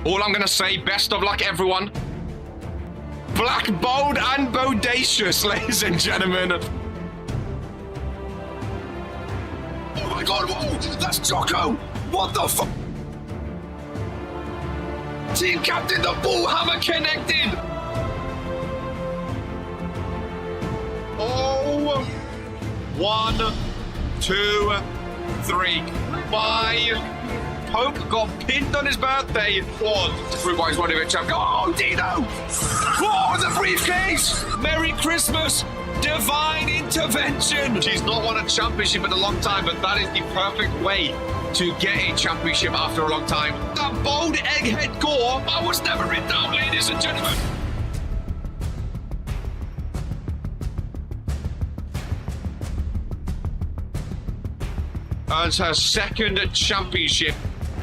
All I'm going to say, best of luck, everyone. Black, bold, and bodacious, ladies and gentlemen. Oh my God, whoa, that's Jocko. What the fuck? Team captain, the bullhammer connected. Oh, 1, 2, 3. Bye. Poke got pinned on his birthday. Everybody's one of it, champ. Oh, Dino! Oh, the briefcase! Merry Christmas! Divine intervention! She's not won a championship in a long time, but that is the perfect way to get a championship after a long time. That bold egghead gore, I was never in doubt, ladies and gentlemen. Earns her second championship.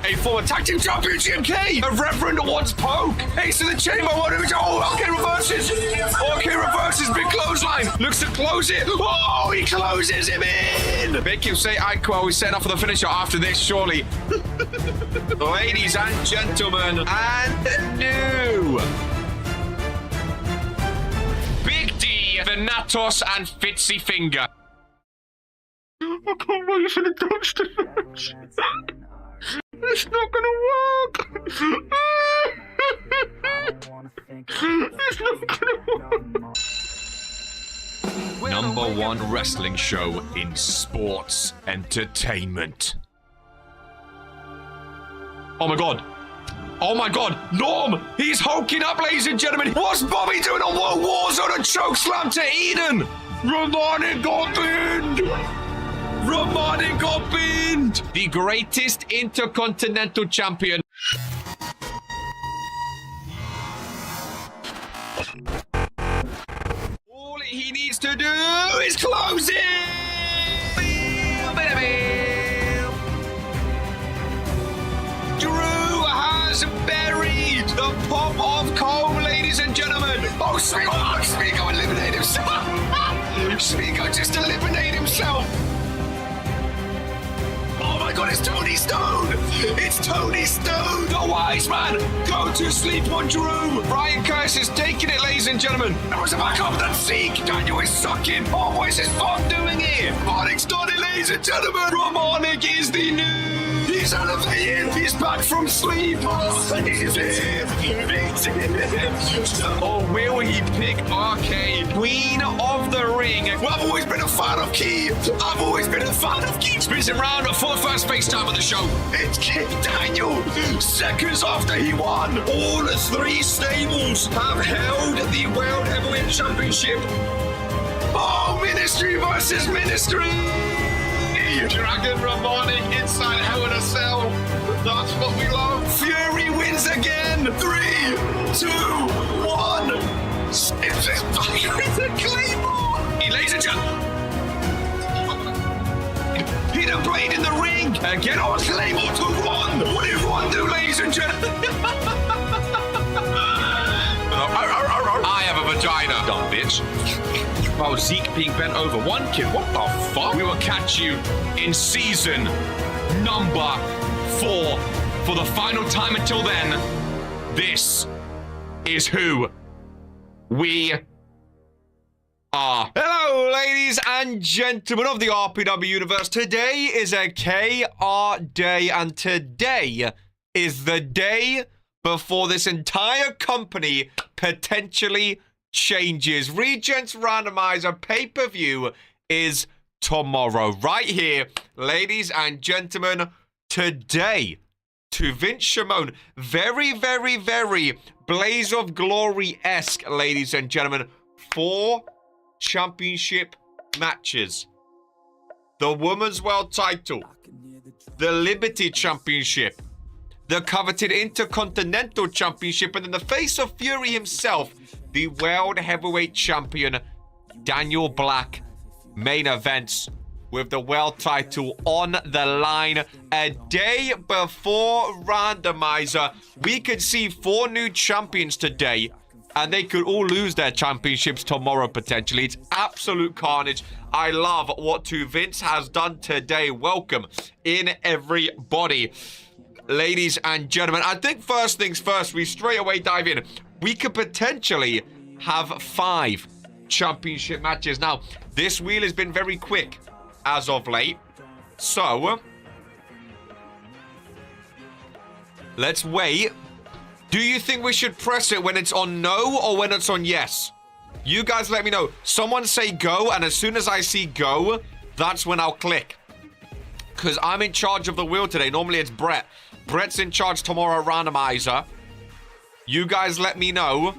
A former tag team champion, GMK. A Reverend wants Poke. Ace in the chamber. What do we do? Oh, okay, reverses. Okay, reverses. Big clothesline. Looks to close it. Oh, he closes him in. Make him say, well, we set up for the finisher after this, surely. Ladies and gentlemen, and new. Big D, Venatos, and Fitzy Finger. I can't wait for the dumpster match. It's not gonna work. It's not gonna work. Number one wrestling show in sports entertainment. Oh my God. Oh my God. Norm, he's hulking up, ladies and gentlemen. What's Bobby doing on Warzone? A choke slam to Eden. Romani got pinned. Romani got pinned! The greatest intercontinental champion. All he needs to do is close it! Drew has buried the pop of comb, ladies and gentlemen. Oh, Smigo eliminated himself. Smigo just eliminated himself. Oh my God, it's Tony Stone! It's Tony Stone, the wise man! Go to sleep on Drew! Brian Curse is taking it, ladies and gentlemen! There was a back up that Zeke! Daniel is sucking! Oh, what is this fun doing here? Romanic's done it, ladies and gentlemen! Romanic is the new... He's elevated! He's back from sleep! Oh, he's here! Or will he pick RK, Queen of the Ring? Well, I've always been a fan of Key! I've always been a fan of Key! Spins it round for the first FaceTime of the show. It's King Daniel. Seconds after he won, all three stables have held the World Heavyweight Championship. Oh, Ministry versus Ministry. Dragon Romani inside Hell in a Cell. That's what we love. Fury wins again. 3, 2, 1. It's a Claymore. Ladies and gentlemen. Hit a blade in the ring and get on Claymore to Ron. What did Ron do, ladies and gentlemen? I have a vagina, dumb bitch. While Zeke being bent over. One kid, what the fuck? We will catch you in season number 4 for the final time. Until then, this is who we are. Hello, ladies and gentlemen of the RPW universe. Today is a KR day, and today is the day before this entire company potentially changes. Regents Randomizer pay-per-view is tomorrow, right here, ladies and gentlemen. Today, to Vince Shimon, very, very, very Blaze of Glory-esque, ladies and gentlemen. 4 championship matches. The Women's World Title, the Liberty Championship, the coveted Intercontinental Championship, and in the face of Fury himself, the World Heavyweight Champion, Daniel Black. Main events with the World Title on the line. A day before Randomizer, we could see 4 new champions today, and they could all lose their championships tomorrow, potentially. It's absolute carnage. I love what Vince has done today. Welcome in, everybody. ladies and gentlemen. I think first things first, we straight away dive in. We could potentially have 5 championship matches. Now, this wheel has been very quick as of late. So, let's wait. Do you think we should press it when it's on no or when it's on yes? You guys let me know. Someone say go, and as soon as I see go, that's when I'll click. Because I'm in charge of the wheel today. Normally it's Brett. Brett's in charge tomorrow, randomizer. You guys let me know.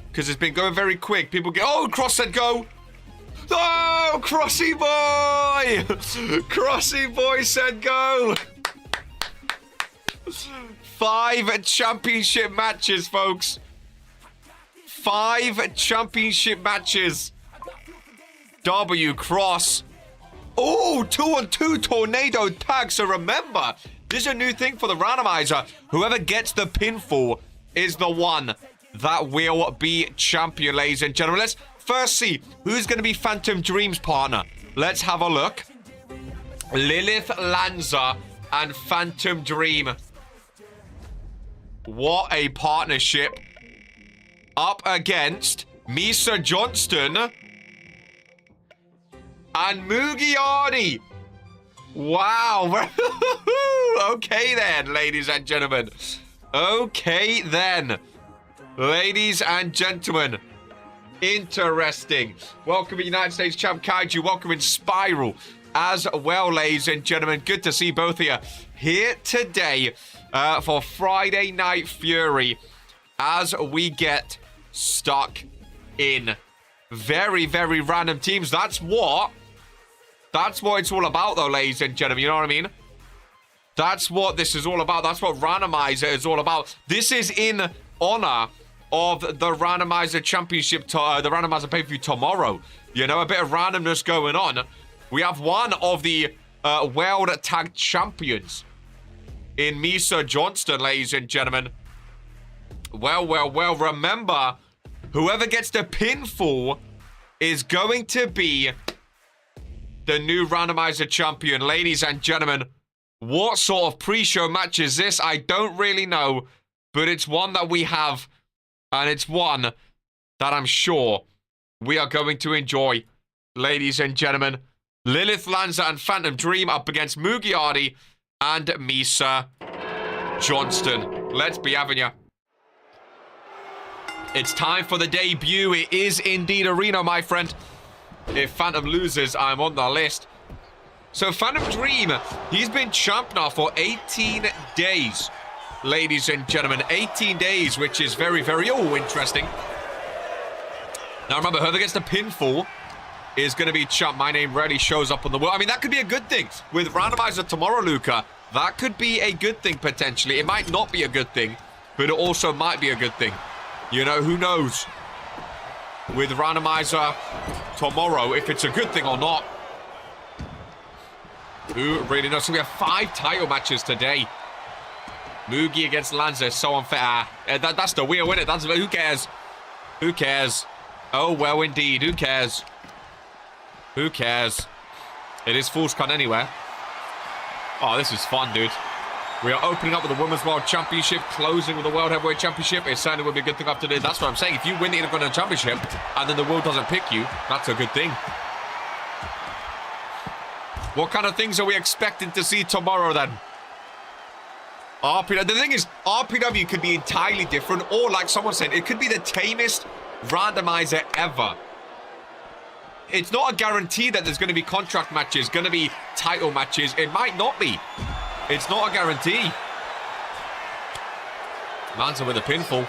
Because it's been going very quick. People get, oh, Cross said go. Oh, Crossy boy. Crossy boy said go. 5 championship matches, folks. 5 championship matches. W Cross. Oh, 2-on-2 tornado tag. So remember, this is a new thing for the randomizer. Whoever gets the pinfall is the one that will be champion, ladies and gentlemen. Let's first see who's going to be Phantom Dream's partner. Let's have a look. Lilith Lanza and Phantom Dream. What a partnership. Up against Misa Johnston and Mugiardi. Wow. Okay then, ladies and gentlemen. Okay then. Ladies and gentlemen. Interesting. Welcome in United States Champ Kaiju. Welcome in Spiral as well, ladies and gentlemen. Good to see both of you here today for Friday Night Fury as we get stuck in very, very random teams. That's what it's all about, though, ladies and gentlemen. You know what I mean? That's what this is all about. That's what Randomizer is all about. This is in honor of the Randomizer Championship, the Randomizer pay-per-view tomorrow. You know, a bit of randomness going on. We have one of the World Tag Champions in Misa Johnston, ladies and gentlemen. Well, remember, whoever gets the pinfall is going to be the new Randomizer champion. Ladies and gentlemen, what sort of pre-show match is this? I don't really know, but it's one that we have, and it's one that I'm sure we are going to enjoy. Ladies and gentlemen, Lilith Lanza and Phantom Dream up against Mugiardi and Misa Johnston. Let's be having ya. It's time for the debut. It is indeed Arena, my friend. If Phantom loses, I'm on the list. So Phantom Dream, he's been champ now for 18 days. Ladies and gentlemen, 18 days, which is very, very, interesting. Now remember, whoever gets the pinfall is going to be champ. My name rarely shows up on the wheel. I mean, that could be a good thing. With Randomizer tomorrow, Luca, that could be a good thing, potentially. It might not be a good thing, but it also might be a good thing. You know, who knows? With Randomizer tomorrow, if it's a good thing or not. Who really knows? So we have 5 title matches today. Mugi against Lanza is so unfair. That's the wheel, isn't it? Who cares? Who cares? Oh, well, indeed. Who cares? Who cares? It is Fool's Con anywhere. Oh, this is fun, dude. We are opening up with the Women's World Championship, closing with the World Heavyweight Championship. It certainly would be a good thing after this. That's what I'm saying. If you win the Intercontinental Championship and then the world doesn't pick you, that's a good thing. What kind of things are we expecting to see tomorrow, then? RPW. The thing is, RPW could be entirely different, or like someone said, it could be the tamest randomizer ever. It's not a guarantee that there's going to be contract matches, going to be title matches. It might not be. It's not a guarantee. Lanza with a pinfall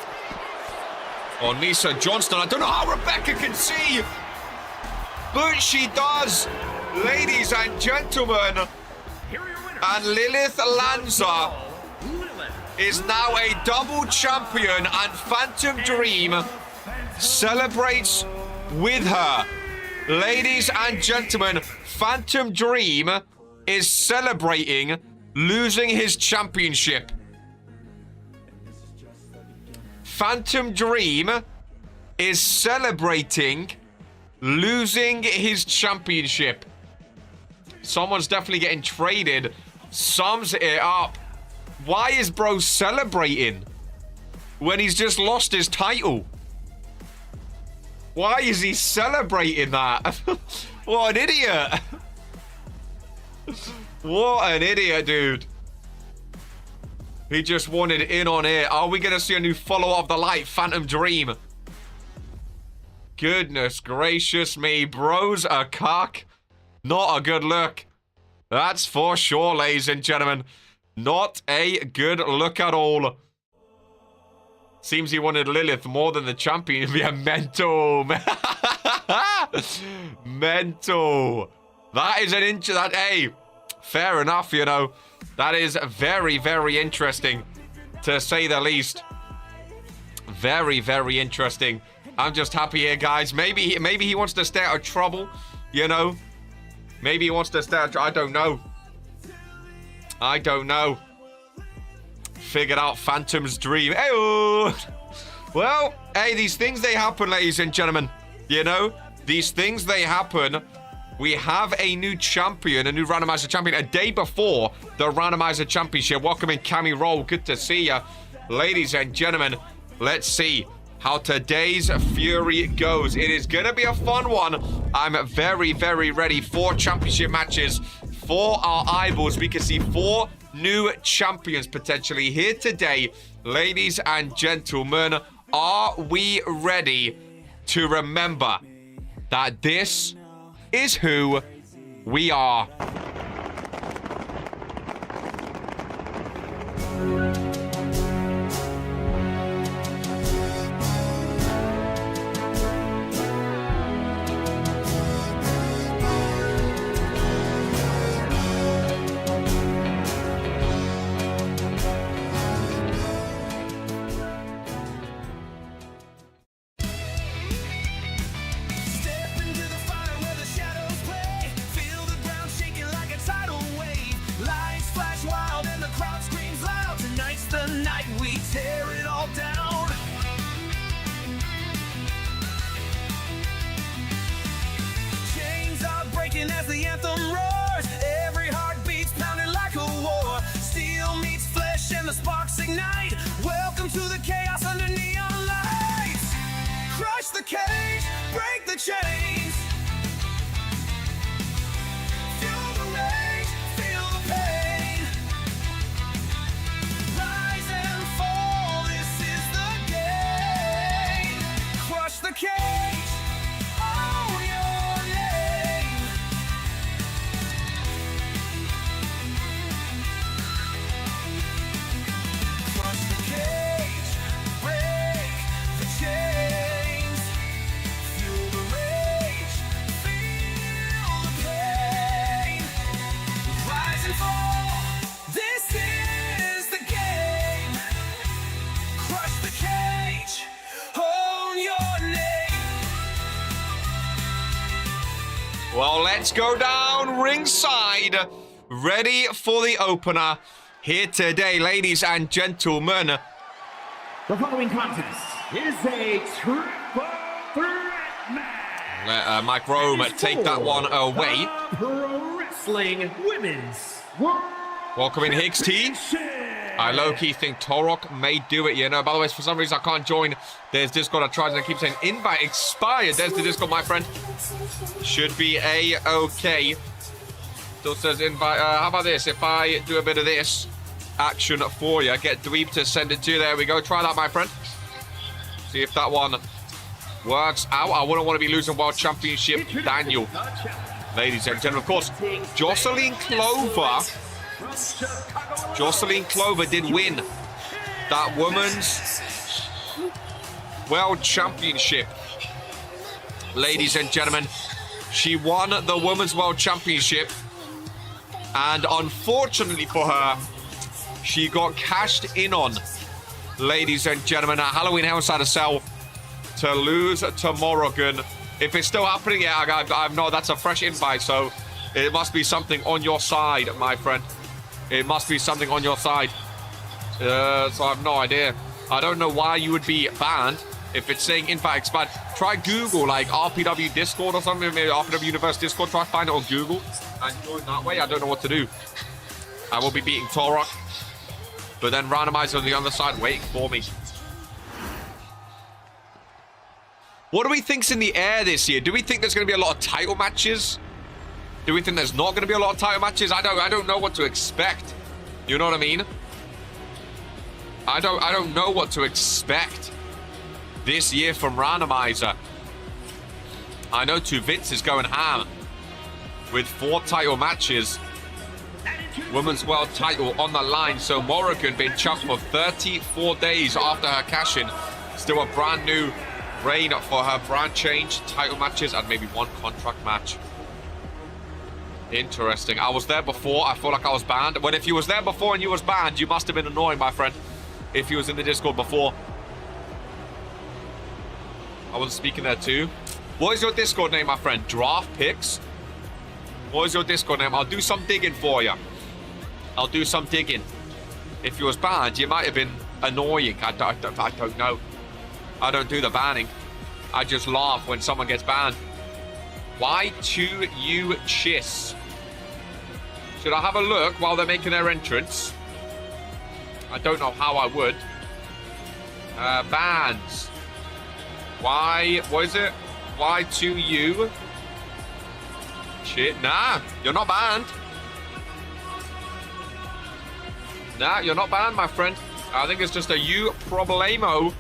on Misa Johnston. I don't know how Rebecca can see, but she does. Ladies and gentlemen, and Lilith Lanza is now a double champion, and Phantom Dream celebrates with her. Ladies and gentlemen, Phantom Dream is celebrating losing his championship. Phantom Dream is celebrating losing his championship. Someone's definitely getting traded. Sums it up. Why is bro celebrating when he's just lost his title? Why is he celebrating that? What an idiot. What an idiot, dude. He just wanted in on it. Are we going to see a new follower of the light, Phantom Dream? Goodness gracious me. Bro's a cock. Not a good look. That's for sure, ladies and gentlemen. Not a good look at all. Seems he wanted Lilith more than the champion. Yeah, mental. Mental. That is an inch. That, hey, fair enough, you know. That is very, very interesting, to say the least. Very, very interesting. I'm just happy here, guys. Maybe he wants to stay out of trouble, you know. Maybe he wants to stay out of, I don't know. I don't know. Figured out Phantom's dream. Hey-oh. Well, hey, these things, they happen, ladies and gentlemen. You know, these things, they happen. We have a new champion, a new randomizer champion, a day before the randomizer championship. Welcome in, Cammy Roll. Good to see you. Ladies and gentlemen, let's see how today's Fury goes. It is going to be a fun one. I'm very, very ready for championship matches for our eyeballs. We can see 4 new champions potentially here today. Ladies and gentlemen, are we ready to remember that this is who we are? As the anthem roars, every heart beats pounding like a war. Steel meets flesh and the sparks ignite. Welcome to the chaos under neon lights. Crush the cage, break the chains. Fuel the rage, feel the pain. Rise and fall, this is the game. Crush the cage. Well, let's go down ringside. Ready for the opener here today, ladies and gentlemen. The following contest is a triple threat match. Let Mike Rome take that one away. Pro Wrestling Women's World Welcome in, Higgs T. I low-key think Torok may do it, you know. By the way, for some reason I can't join. There's Discord. I tried and I keep saying invite expired. There's the Discord, my friend. Should be a-okay. Still says invite. How about this? If I do a bit of this action for you, get Dweeb to send it to you. There we go. Try that, my friend. See if that one works out. I wouldn't want to be losing World Championship Daniel. Ladies and gentlemen, of course, Jocelyn Clover. Jocelyn Clover did win that Women's World Championship. Ladies and gentlemen, she won the Women's World Championship. And unfortunately for her, she got cashed in on, ladies and gentlemen, at Halloween Hell Inside a Cell to lose to Morrigan. If it's still happening, yeah, I know that's a fresh invite, so it must be something on your side, my friend. It must be something on your side. So I have no idea. I don't know why you would be banned if it's saying invite expired. Try Google, like RPW Discord or something, maybe RPW Universe Discord. Try find it on Google and join that way. I don't know what to do. I will be beating Torok. But then randomizer on the other side waiting for me. What do we think's in the air this year? Do we think there's going to be a lot of title matches? Do we think there's not going to be a lot of title matches? I don't know what to expect. You know what I mean? I don't know what to expect this year from randomizer. I know 2 Vince is going ham with 4 title matches. Women's world title on the line. So Morrigan being chucked for 34 days after her cash-in. Still a brand new reign for her brand change, title matches, and maybe 1 contract match. Interesting. I was there before. I feel like I was banned. But if you was there before and you was banned, you must have been annoying, my friend. If you was in the Discord before. I was speaking there too. What is your Discord name, my friend? Draft Picks? What is your Discord name? I'll do some digging for you. I'll do some digging. If you was banned, you might have been annoying. I don't know. I don't do the banning. I just laugh when someone gets banned. Why to you Chiss? Should I have a look while they're making their entrance? I don't know how I would. Bans. Why? What is it? Why to you? Shit. Nah, you're not banned. Nah, you're not banned, my friend. I think it's just a you problemo.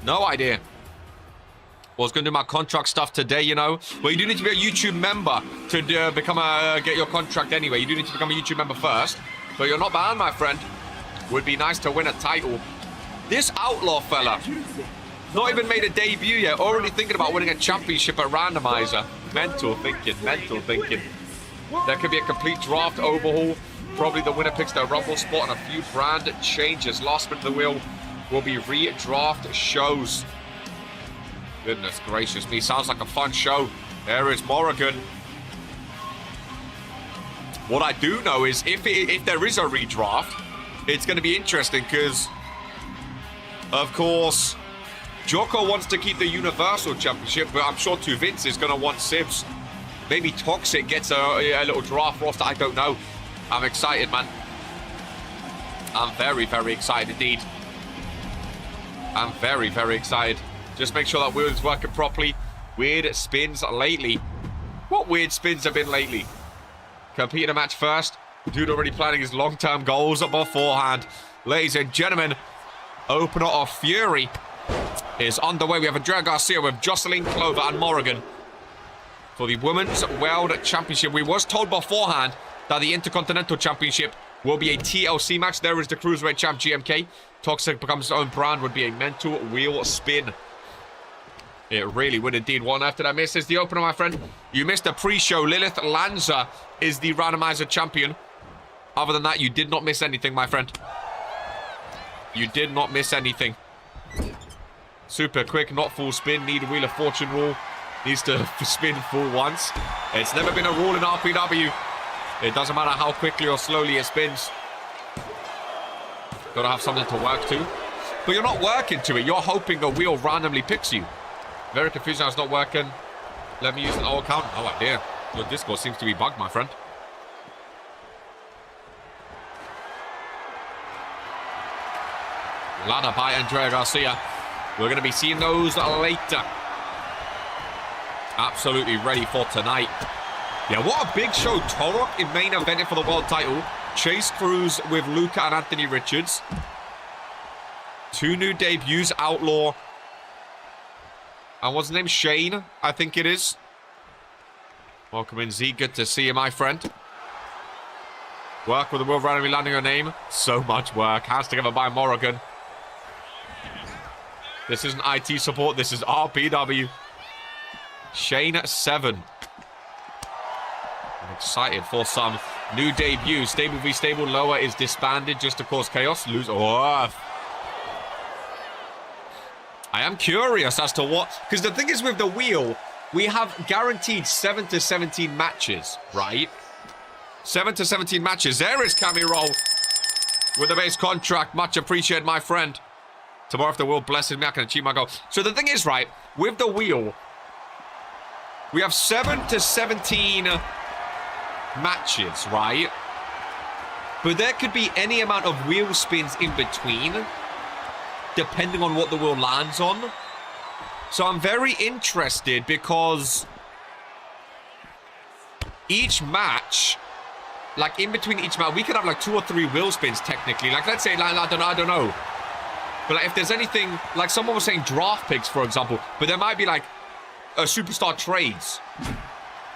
No idea. I was going to do my contract stuff today, you know. Well, you do need to be a YouTube member to get your contract anyway. You do need to become a YouTube member first. But you're not banned, my friend. Would be nice to win a title. This Outlaw fella, not even made a debut yet. Already thinking about winning a championship at Randomizer. Mental thinking, mental thinking. There could be a complete draft overhaul. Probably the winner picks their Rumble spot and a few brand changes. Last minute of the wheel will be redraft shows. Goodness gracious me, sounds like a fun show. There is Morrigan. What I do know is if there is a redraft, it's going to be interesting because, of course, Joko wants to keep the Universal Championship, but I'm sure 2 Vince is going to want Sibs. Maybe Toxic gets a little draft roster. I don't know. I'm excited, man. I'm very, very excited indeed. I'm very, very excited. Just make sure that wheel is working properly. Weird spins lately. What weird spins have been lately? Compete in a match first. Dude already planning his long-term goals beforehand. Ladies and gentlemen, opener of Fury is underway. We have Andrea Garcia with Jocelyn Clover and Morrigan for the Women's World Championship. We was told beforehand that the Intercontinental Championship will be a TLC match. There is the Cruiserweight champ GMK. Toxic becomes his own brand, would be a mental wheel spin. It really would indeed. One after that miss is the opener, my friend. You missed the pre-show. Lilith Lanza is the randomizer champion. Other than that, you did not miss anything, my friend. You did not miss anything. Super quick, not full spin. Need a Wheel of Fortune rule. Needs to spin full once. It's never been a rule in RPW. It doesn't matter how quickly or slowly it spins. Gotta have something to work to. But you're not working to it. You're hoping a wheel randomly picks you. Very confusing how it's not working. Let me use an old account. No idea. Your Discord seems to be bugged, my friend. Ladder by Andrea Garcia. We're going to be seeing those later. Absolutely ready for tonight. Yeah, what a big show. Torok in main eventing for the world title. Chase Cruz with Luca and Anthony Richards. 2 new debuts. Outlaw. And what's his name? Shane, I think it is. Welcome in, Z. Good to see you, my friend. Work with the world randomly landing your name. So much work. Hands together by Morrigan. This isn't IT support. This is RPW. Shane 7. I'm excited for some new debuts. Stable v stable. Lower is disbanded just to cause chaos. Lose. Oh. I am curious as to what... Because the thing is with the wheel, we have guaranteed 7 to 17 matches, right? 7 to 17 matches. There is Cammy Roll with the base contract. Much appreciated, my friend. Tomorrow, if the wheel blesses me, I can achieve my goal. So the thing is, right, with the wheel, we have 7 to 17 matches, right? but there could be any amount of wheel spins in between, depending on what the wheel lands on. So I'm very interested because each match, like in between each match, we could have like 2 or 3 wheel spins technically. Like let's say, like, I don't know. But like, if there's anything, like someone was saying draft picks, for example, but there might be like a superstar trades,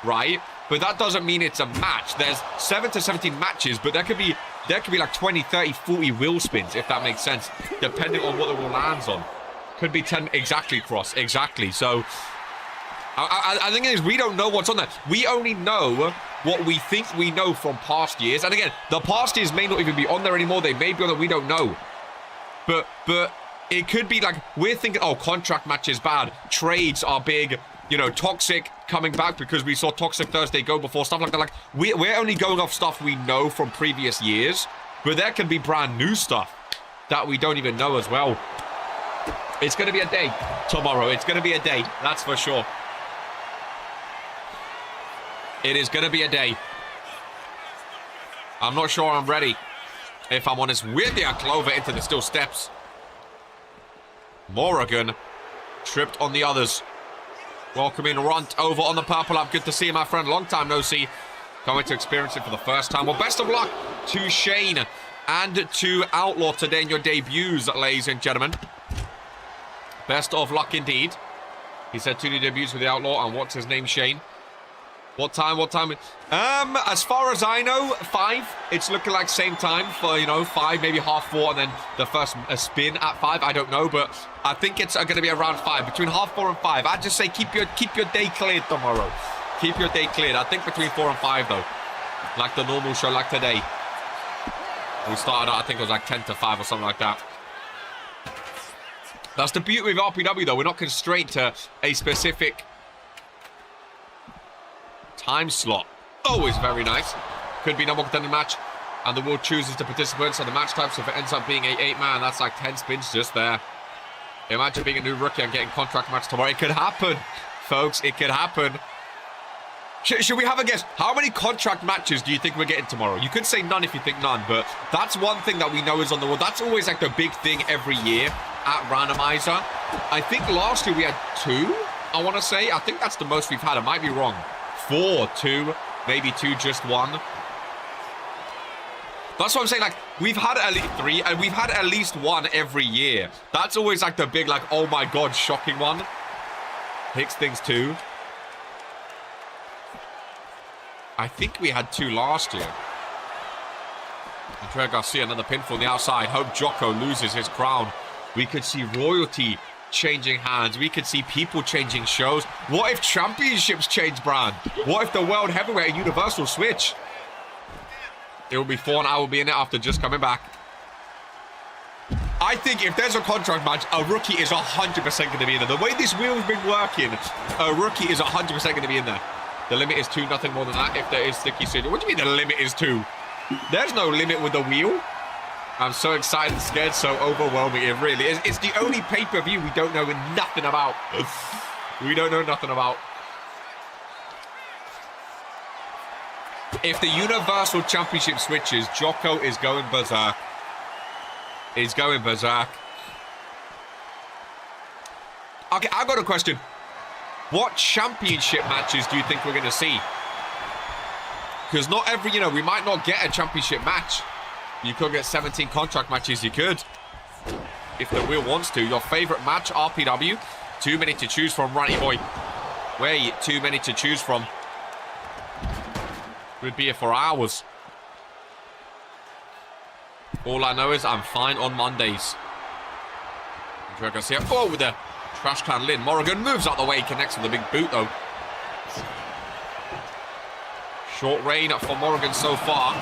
right? But that doesn't mean it's a match. There's 7 to 17 matches, but there could be like 20, 30, 40 wheel spins, if that makes sense, depending on what the wheel lands on. Could be 10, exactly, Cross, exactly. So I think it is, we don't know what's on there. We only know what we think we know from past years. And again, the past years may not even be on there anymore. They may be on there, we don't know. But it could be like, we're thinking, oh, contract match is bad. Trades are big. You know, Toxic coming back because we saw Toxic Thursday go before, stuff like that. Like, we're only going off stuff we know from previous years. But there can be brand new stuff that we don't even know as well. It's going to be a day tomorrow. It's going to be a day. That's for sure. It is going to be a day. I'm not sure I'm ready. If I'm honest, with the Clover into the steel steps. Morrigan tripped on the others. Welcoming Runt over on the purple up. Good to see you, my friend. Long time no see. Coming to experience it for the first time. Well, best of luck to Shane and to Outlaw today in your debuts, ladies and gentlemen. Best of luck indeed. He said 2 new debuts with the Outlaw. And what's his name, Shane? What time? As far as I know, 5. It's looking like same time for, you know, 5, maybe half 4, and then the first spin at 5. I don't know, but I think it's going to be around 5, between half 4 and 5. I'd just say keep your day cleared tomorrow. Keep your day cleared. I think between 4 and 5 though, like the normal show, like today. We started, I think it was like 10 to 5 or something like that. That's the beauty with RPW though. We're not constrained to a specific time slot. Always very nice. Could be number contender match, and the world chooses the participants and the match types. If it ends up being a 8-man, that's like 10 spins just there. Imagine being a new rookie and getting contract match tomorrow. It could happen, folks. It could happen. Should we have a guess? How many contract matches do you think we're getting tomorrow? You could say none if you think none, but that's one thing that we know is on the wall. That's always like the big thing every year at Randomizer. I think last year we had 2, I want to say. I think that's the most we've had. I might be wrong. 4, 2, maybe 2, just 1. That's what I'm saying. Like, we've had at least 3, and we've had at least 1 every year. That's always like the big, like, oh my god, shocking one. Hicks things 2. I think we had 2 last year. Andrea Garcia, another pinfall on the outside. Hope Jocko loses his crown. We could see royalty changing hands. We could see people changing shows. What if championships change brand? What if the World Heavyweight and Universal switch? It will be fun. I will be in it after just coming back. I think if there's a contract match, a rookie is 100% going to be in there. The way this wheel's been working, a rookie is 100% going to be in there. The limit is 2, nothing more than that. If there is sticky suit. What do you mean the limit is 2? There's no limit with the wheel. I'm so excited, scared, so overwhelming. It really is. It's the only pay-per-view we don't know nothing about. We don't know nothing about. If the Universal Championship switches, Jocko is going berserk. He's going berserk. Okay, I've got a question. What championship matches do you think we're going to see? Because not every, you know, we might not get a championship match. You could get 17 contract matches, you could. If the wheel wants to. Your favorite match, RPW. Too many to choose from, Randy boy. Way too many to choose from. We'd be here for hours. All I know is I'm fine on Mondays. Oh, with the trash can lid. Morrigan moves out the way, connects with a big boot though. Short reign for Morrigan so far.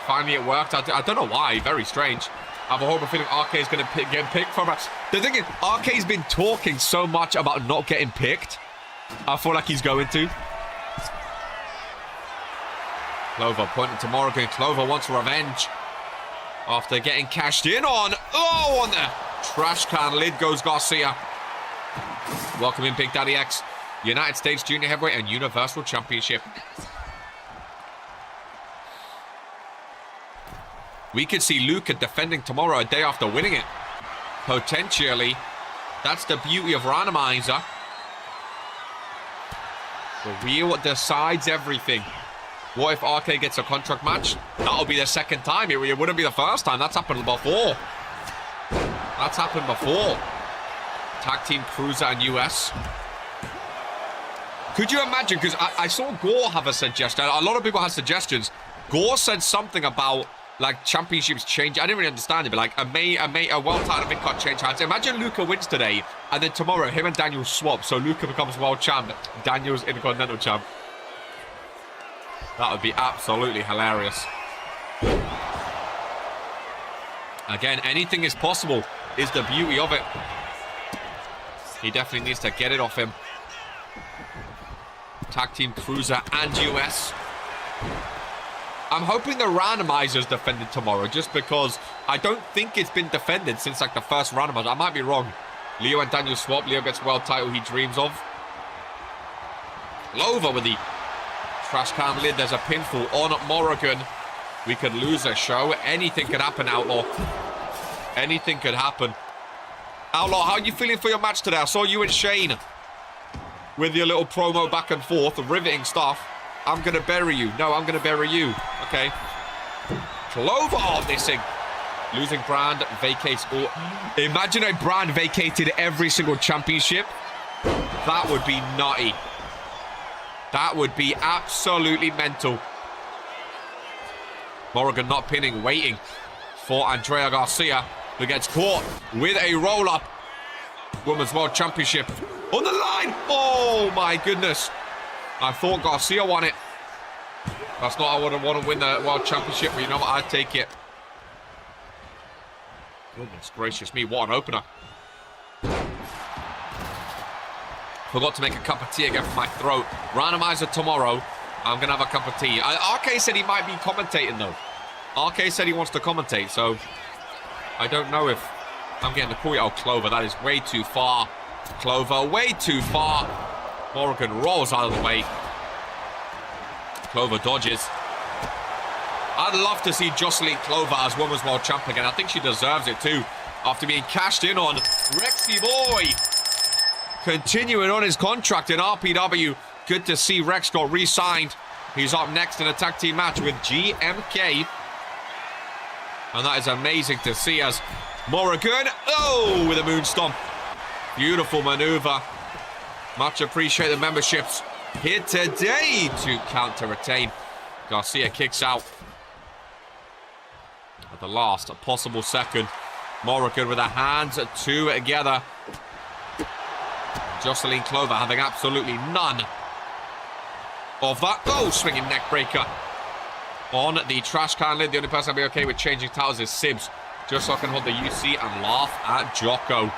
Finally it worked. I don't know why. Very strange. I have a horrible feeling RK is going to get picked from us. The thing is, RK's been talking so much about not getting picked. I feel like he's going to. Clover pointing to Morrigan. Clover wants revenge after getting cashed in on. Oh, on the trash can lid goes Garcia. Welcoming Big Daddy X. United States Junior Heavyweight and Universal Championship. We could see Luca defending tomorrow a day after winning it. Potentially. That's the beauty of Randomizer. The wheel decides everything. What if RK gets a contract match? That'll be the second time. It wouldn't be the first time. That's happened before. That's happened before. Tag Team Cruiser and US. Could you imagine? Because I saw Gore have a suggestion. A lot of people had suggestions. Gore said something about like championships change. I didn't really understand it, but like a world title event got changed hands. Imagine Luca wins today, and then tomorrow him and Daniel swap. So Luca becomes world champ. Daniel's Intercontinental champ. That would be absolutely hilarious. Again, anything is possible. Is the beauty of it. He definitely needs to get it off him. Tag Team Cruiser and US. I'm hoping the Randomizer's defended tomorrow, just because I don't think it's been defended since like the first Randomizer. I might be wrong. Leo and Daniel swap. Leo gets world title he dreams of. Clover with the trash can lid. There's a pinfall on Morrigan. We could lose a show. Anything could happen, Outlaw. Anything could happen. Outlaw, how are you feeling for your match today? I saw you and Shane with your little promo back and forth, riveting stuff. I'm going to bury you. No, I'm going to bury you. Okay. Clover. Oh, missing. Losing brand vacates all. Imagine a brand vacated every single championship. That would be nutty. That would be absolutely mental. Morrigan not pinning, waiting for Andrea Garcia, who gets caught with a roll-up. Women's World Championship on the line. Oh, my goodness. I thought Garcia won it. That's not how I would want to win the World Championship, but you know what? I'd take it. Goodness gracious me, what an opener. Forgot to make a cup of tea again for my throat. Randomizer tomorrow. I'm going to have a cup of tea. RK said he might be commentating, though. RK said he wants to commentate, so I don't know if I'm getting the call. Oh, Clover, that is way too far. Clover, way too far. Morrigan rolls out of the way. Clover dodges. I'd love to see Jocelyn Clover as Women's World Champ again. I think she deserves it, too, after being cashed in on. Rexy Boy continuing on his contract in RPW. Good to see Rex got re-signed. He's up next in a tag team match with GMK. And that is amazing to see as Morrigan, oh, with a moonstomp. Beautiful maneuver. Much appreciate the memberships here today to counter-retain. Garcia kicks out at the last possible second. Morrigan with the hands together. Jocelyn Clover having absolutely none of that. Oh, swinging neck breaker on the trash can lid. The only person I'll be okay with changing towels is Sibs, just so I can hold the UC and laugh at Jocko.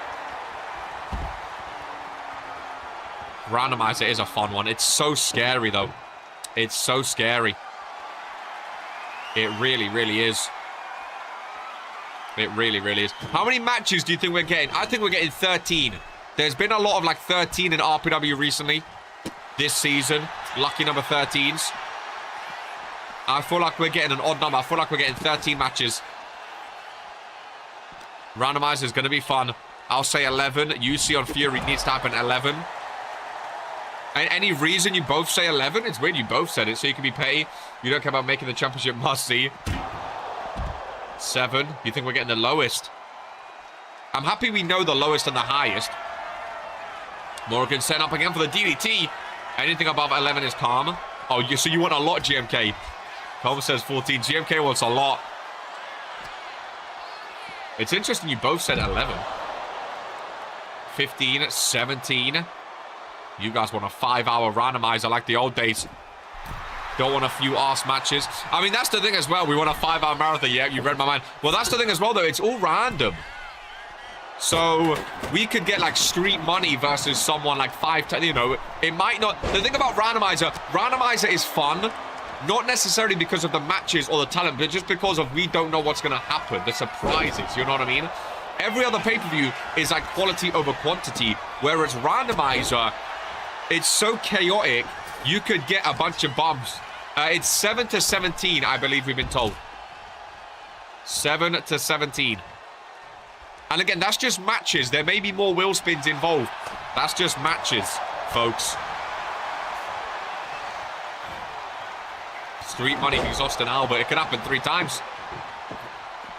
Randomizer is a fun one. It's so scary, though. It's so scary. It really, really is. It really, really is. How many matches do you think we're getting? I think we're getting 13. There's been a lot of like 13 in RPW recently this season. Lucky number 13s. I feel like we're getting an odd number. I feel like we're getting 13 matches. Randomizer is going to be fun. I'll say 11. UC on Fury needs to happen 11. And any reason you both say 11? It's weird you both said it, so you can be petty. You don't care about making the championship must-see. 7. You think we're getting the lowest? I'm happy we know the lowest and the highest. Morgan set up again for the DDT. Anything above 11 is calm. Oh, so you want a lot, GMK. Calm says 14. GMK wants a lot. It's interesting you both said 11. 15, 17. You guys want a 5-hour randomizer like the old days. Don't want a few arse matches. I mean, that's the thing as well. We want a 5-hour marathon. Yeah, you read my mind. Well, that's the thing as well, though. It's all random. So we could get like street money versus someone like 5-10. You know, it might not. The thing about randomizer is fun. Not necessarily because of the matches or the talent, but just because of we don't know what's going to happen. The surprises, you know what I mean? Every other pay-per-view is like quality over quantity. Whereas randomizer, it's so chaotic, you could get a bunch of bumps. It's 7 to 17, I believe we've been told. 7-17. And again, that's just matches. There may be more wheel spins involved. That's just matches, folks. Street Money vs. Austin Albert. It could happen 3 times.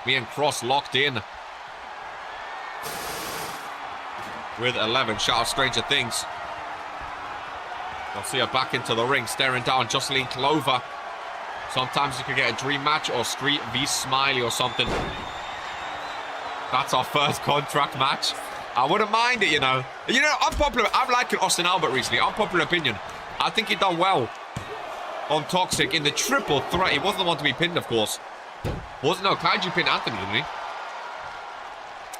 Me and Cross locked in. With 11. Shout out Stranger Things. Garcia back into the ring, staring down Jocelyn Clover. Sometimes you could get a dream match or Street v Smiley or something. That's our first contract match. I wouldn't mind it, you know. You know, I'm liking Austin Albert recently. Unpopular opinion. I think he done well on Toxic in the triple threat. He wasn't the one to be pinned, of course. Wasn't, no, Kaiju pinned Anthony, didn't he?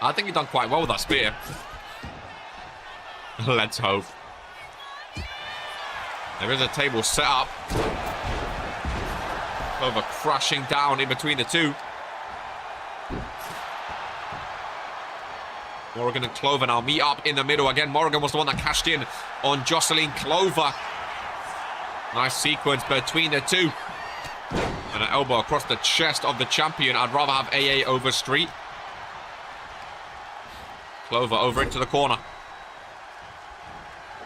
I think he done quite well with that spear. Let's hope. There is a table set up. Clover crashing down in between the two. Morrigan and Clover now meet up in the middle again. Morrigan was the one that cashed in on Jocelyn Clover. Nice sequence between the two. And an elbow across the chest of the champion. I'd rather have AA over Street. Clover over into the corner.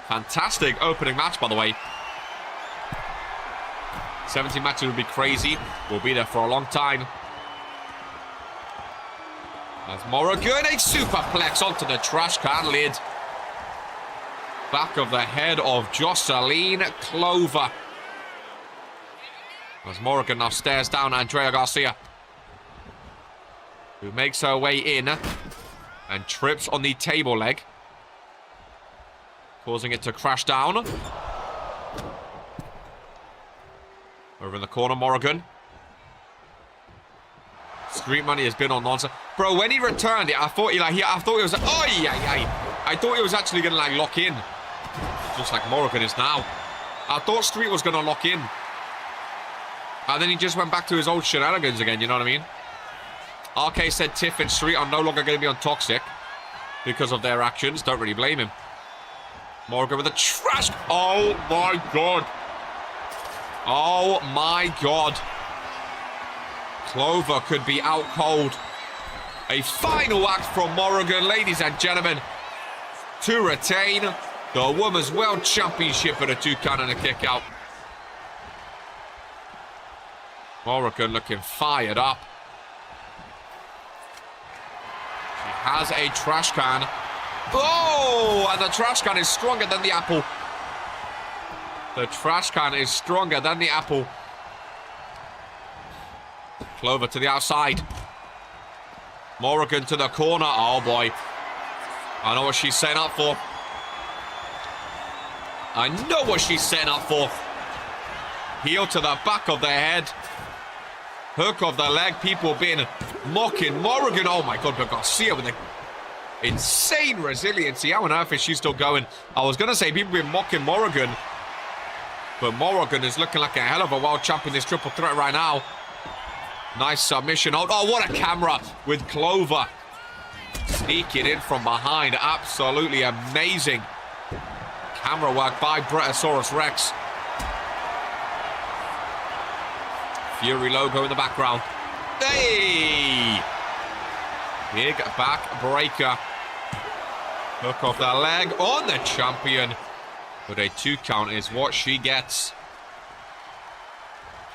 Fantastic opening match, by the way. 17 matches would be crazy. We'll be there for a long time. As Morrigan, a superplex onto the trash can lid. Back of the head of Jocelyn Clover. As Morrigan now stares down Andrea Garcia, who makes her way in and trips on the table leg, causing it to crash down. Over in the corner, Morrigan. Street Money has been on nonsense. Bro, when he returned it, I thought he was like, oh yeah. I thought he was actually gonna like lock in. Just like Morrigan is now. I thought Street was gonna lock in. And then he just went back to his old shenanigans again, you know what I mean? RK said Tiff and Street are no longer gonna be on Toxic because of their actions. Don't really blame him. Morrigan with a trash. Oh my god. Oh my god. Clover could be out cold. A final act from Morrigan, ladies and gentlemen, to retain the Women's World Championship at a 2 count and a kick out. Morrigan looking fired up. She has a trash can. Oh, and the trash can is stronger than the apple. The trash can is stronger than the apple. Clover to the outside. Morrigan to the corner. Oh, boy. I know what she's setting up for. I know what she's setting up for. Heel to the back of the head. Hook of the leg. People been mocking Morrigan. Oh, my God. But Garcia with an insane resiliency. How on earth is she still going? I was going to say people been mocking Morrigan. But Morrigan is looking like a hell of a world champ in this triple threat right now. Nice submission. Oh, what a camera with Clover. Sneaking in from behind. Absolutely amazing camera work by Bretosaurus Rex. Fury logo in the background. Hey! Big back breaker. Hook off the leg on the champion. But a 2 count is what she gets.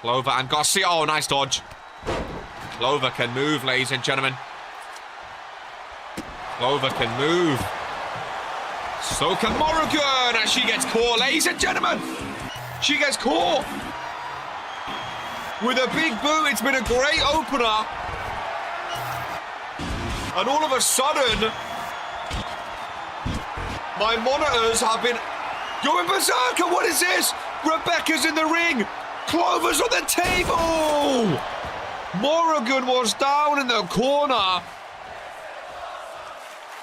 Clover and Garcia. Oh, nice dodge. Clover can move, ladies and gentlemen. Clover can move. So can Morrigan. And she gets caught, ladies and gentlemen. She gets caught. With a big boot. It's been a great opener. And all of a sudden, my monitors have been going berserker. What is this? Rebecca's in the ring. Clover's on the table. Morrigan was down in the corner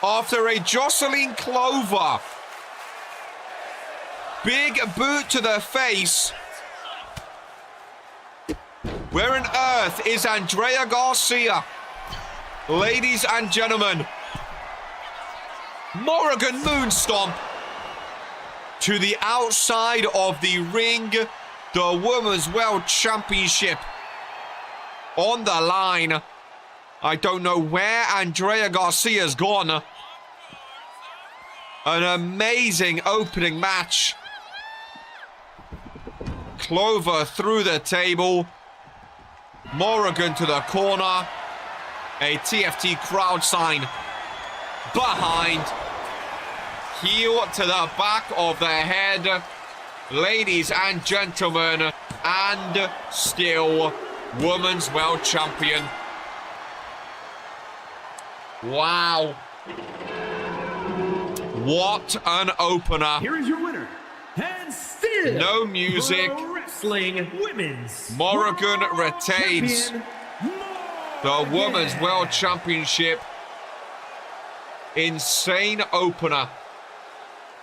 after a Jocelyn Clover big boot to the face. Where on earth is Andrea Garcia? Ladies and gentlemen, Morrigan moonstomp to the outside of the ring. The Women's World Championship on the line. I don't know where Andrea Garcia's gone. An amazing opening match. Clover through the table. Morrigan to the corner. A TFT crowd sign behind. Heel to the back of the head. Ladies and gentlemen, and still Women's World Champion. Wow. What an opener. Here is your winner. And still, no music. Pro Wrestling Women's Morrigan World retains Champion, the Women's Morrigan. World Championship. Insane opener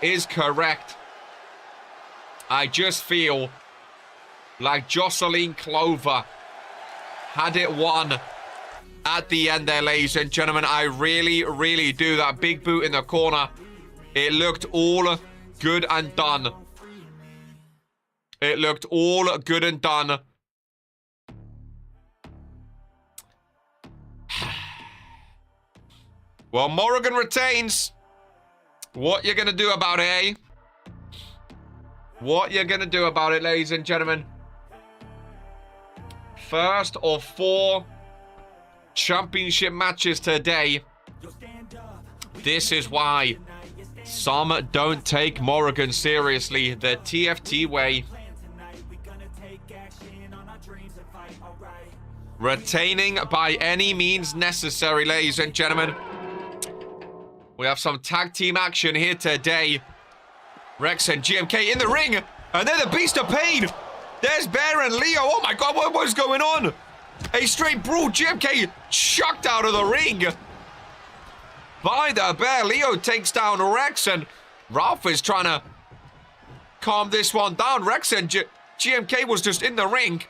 is correct. I just feel like Jocelyn Clover had it won at the end there, ladies and gentlemen. I really, really do. That big boot in the corner. It looked all good and done. It looked all good and done. Well, Morrigan retains. What you gonna do about it, eh? What you gonna do about it, ladies and gentlemen? First of 4 championship matches today. This is why some don't take Morrigan seriously. The TFT way. Retaining by any means necessary, ladies and gentlemen. We have some tag team action here today. Rex and GMK in the ring. And they're the Beast of Pain. There's Bear and Leo. Oh my God, what is going on? A straight brawl. GMK chucked out of the ring by the Bear. Leo takes down Rex, and Ralph is trying to calm this one down. Rex and GMK was just in the ring.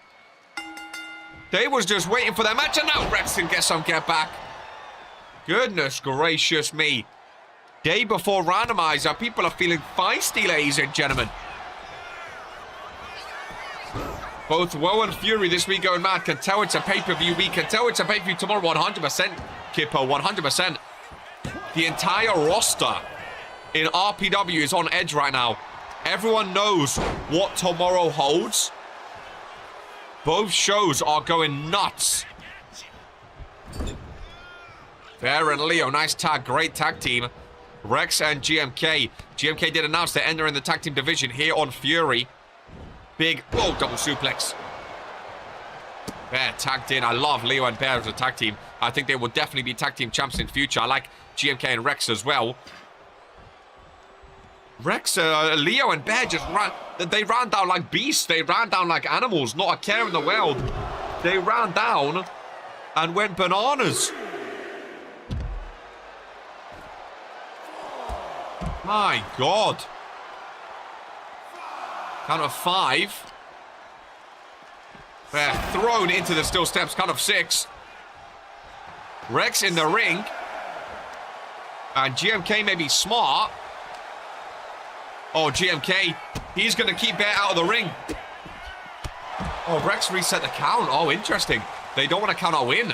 They was just waiting for their match, and now Rex can get some get back. Goodness gracious me. Day before randomizer, people are feeling feisty, ladies and gentlemen. Both Woe and Fury this week going mad. Can tell it's a pay-per-view week. Can tell it's a pay-per-view tomorrow. 100%, Kipper, 100%. The entire roster in RPW is on edge right now. Everyone knows what tomorrow holds. Both shows are going nuts. Bear and Leo, nice tag, great tag team. Rex and GMK. GMK did announce they're entering the tag team division here on Fury. Big, whoa, double suplex. Bear tagged in. I love Leo and Bear as a tag team. I think they will definitely be tag team champs in future. I like GMK and Rex as well. Rex, Leo and Bear just ran. They ran down like beasts. They ran down like animals. Not a care in the world. They ran down and went bananas. My God. Count of 5. They're thrown into the steel steps. Count of 6. Rex in the ring. And GMK may be smart. Oh, GMK. He's going to keep Bear out of the ring. Oh, Rex reset the count. Oh, interesting. They don't want to count out win.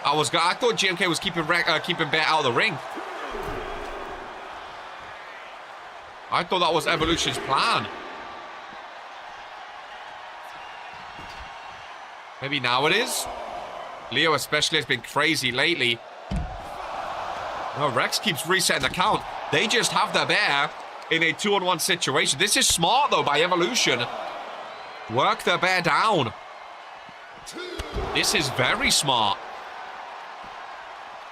I thought GMK was keeping Bear out of the ring. I thought that was Evolution's plan. Maybe now it is. Leo especially has been crazy lately. No, Rex keeps resetting the count. They just have the Bear in a 2-on-1 situation. This is smart, though, by Evolution. Work the Bear down. This is very smart.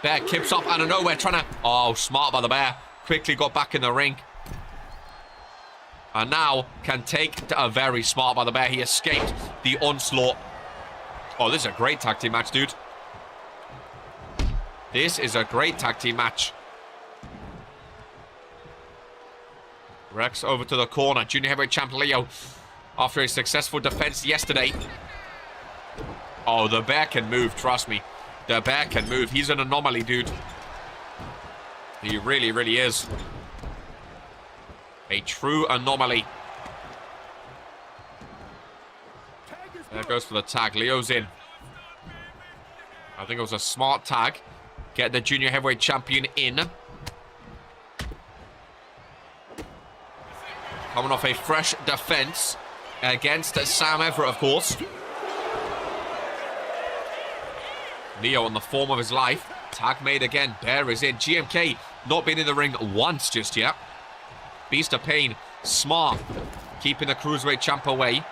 Bear kips up out of nowhere, trying to... Oh, smart by the Bear. Quickly got back in the ring. And now can take a very smart by the Bear. He escaped the onslaught. Oh, this is a great tag team match, dude. This is a great tag team match. Rex over to the corner. Junior Heavyweight Champ Leo after a successful defense yesterday. Oh, the Bear can move, trust me. The Bear can move. He's an anomaly, dude. He really, really is. A true anomaly. There goes for the tag. Leo's in. I think it was a smart tag. Get the junior heavyweight champion in. Coming off a fresh defense against Sam Everett, of course. Leo on the form of his life. Tag made again. Bear is in. GMK not been in the ring once just yet. Beast of Pain. Smart. Keeping the Cruiserweight champ away.